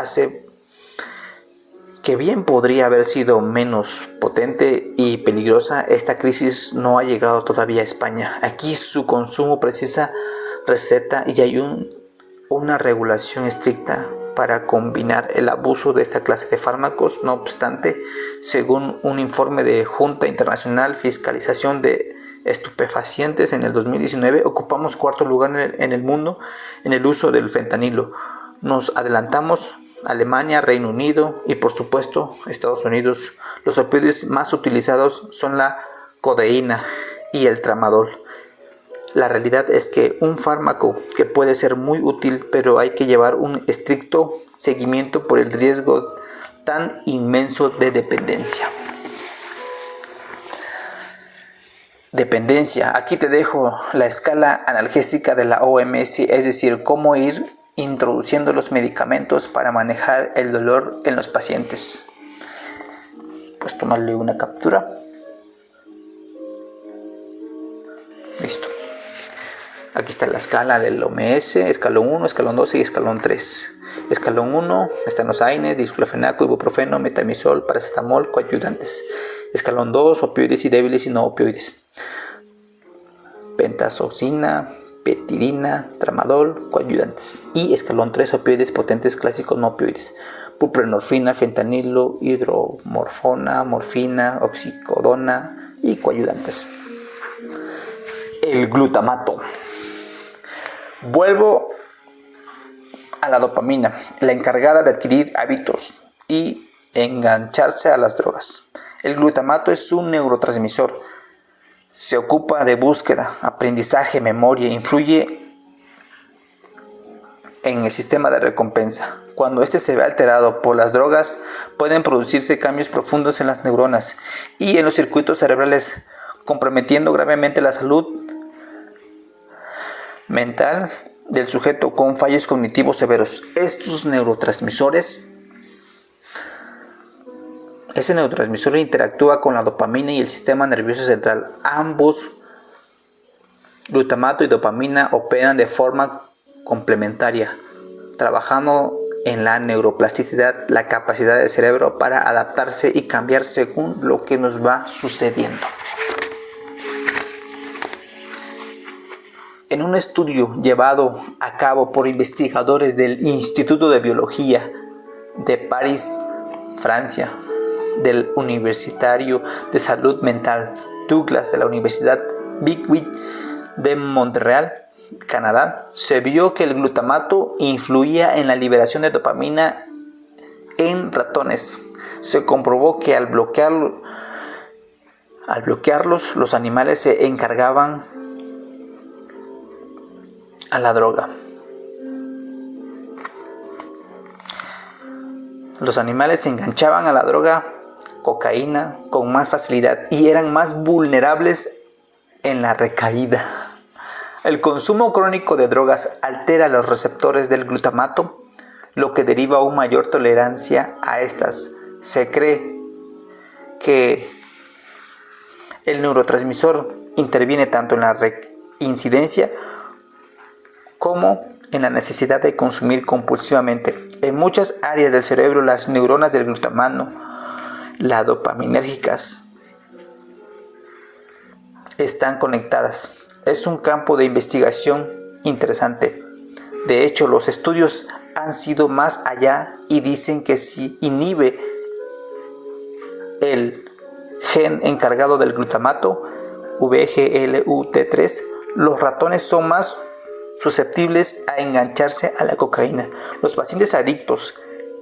bien podría haber sido menos potente y peligrosa. Esta crisis no ha llegado todavía a España. Aquí su consumo precisa receta y hay una regulación estricta para combinar el abuso de esta clase de fármacos. No obstante, según un informe de Junta Internacional Fiscalización de Estupefacientes en el 2019, ocupamos cuarto lugar en el mundo en el uso del fentanilo. Nos adelantamos Alemania, Reino Unido y por supuesto Estados Unidos. Los opioides más utilizados son la codeína y el tramadol. La realidad es que un fármaco que puede ser muy útil, pero hay que llevar un estricto seguimiento por el riesgo tan inmenso de dependencia. Dependencia. Aquí te dejo la escala analgésica de la OMS, es decir, cómo ir introduciendo los medicamentos para manejar el dolor en los pacientes. Pues tomarle una captura. Listo. Aquí está la escala del OMS, escalón 1, escalón 2 y escalón 3. Escalón 1 están los AINES, diclofenaco, ibuprofeno, metamizol, paracetamol, coadyuvantes. Escalón 2, opioides y débiles y no opioides. Pentazocina, petidina, tramadol, coadyuvantes. Y escalón 3, opioides potentes clásicos no opioides. Buprenorfina, fentanilo, hidromorfona, morfina, oxicodona y coadyuvantes. El glutamato. Vuelvo a la dopamina, la encargada de adquirir hábitos y engancharse a las drogas. El glutamato es un neurotransmisor. Se ocupa de búsqueda, aprendizaje, memoria, influye en el sistema de recompensa. Cuando este se ve alterado por las drogas, pueden producirse cambios profundos en las neuronas y en los circuitos cerebrales, comprometiendo gravemente la salud mental del sujeto con fallos cognitivos severos. Estos neurotransmisores, ese neurotransmisor interactúa con la dopamina y el sistema nervioso central. Ambos, glutamato y dopamina, operan de forma complementaria, trabajando en la neuroplasticidad, la capacidad del cerebro para adaptarse y cambiar según lo que nos va sucediendo. En un estudio llevado a cabo por investigadores del Instituto de Biología de París, Francia, del Universitario de Salud Mental Douglas de la Universidad Bickwit de Montreal, Canadá, se vio que el glutamato influía en la liberación de dopamina en ratones. Se comprobó que al bloquearlos, los animales se encargaban a la droga. Los animales se enganchaban a la droga cocaína con más facilidad y eran más vulnerables en la recaída. El consumo crónico de drogas altera los receptores del glutamato, lo que deriva a una mayor tolerancia a estas. Se cree que el neurotransmisor interviene tanto en la reincidencia como en la necesidad de consumir compulsivamente. En muchas áreas del cerebro, las neuronas del glutamato, las dopaminérgicas, están conectadas. Es un campo de investigación interesante. De hecho, los estudios han sido más allá y dicen que si inhibe el gen encargado del glutamato, VGLUT3, los ratones son más susceptibles a engancharse a la cocaína. Los pacientes adictos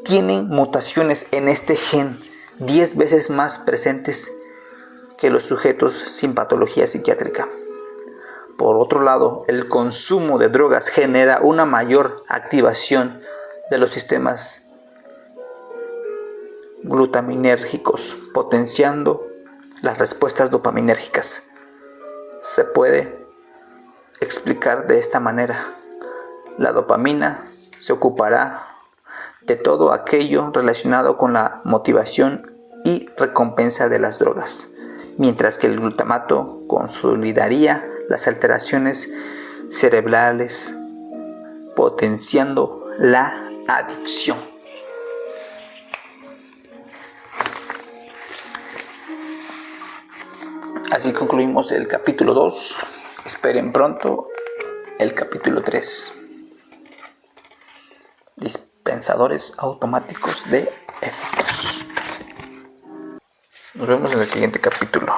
tienen mutaciones en este gen 10 veces más presentes que los sujetos sin patología psiquiátrica. Por otro lado, el consumo de drogas genera una mayor activación de los sistemas glutaminérgicos, potenciando las respuestas dopaminérgicas. Se puede explicar de esta manera: la dopamina se ocupará de todo aquello relacionado con la motivación y recompensa de las drogas, mientras que el glutamato consolidaría las alteraciones cerebrales, potenciando la adicción. Así concluimos el capítulo 2. Esperen pronto el capítulo 3. Dispensadores automáticos de efectos. Nos vemos en el siguiente capítulo.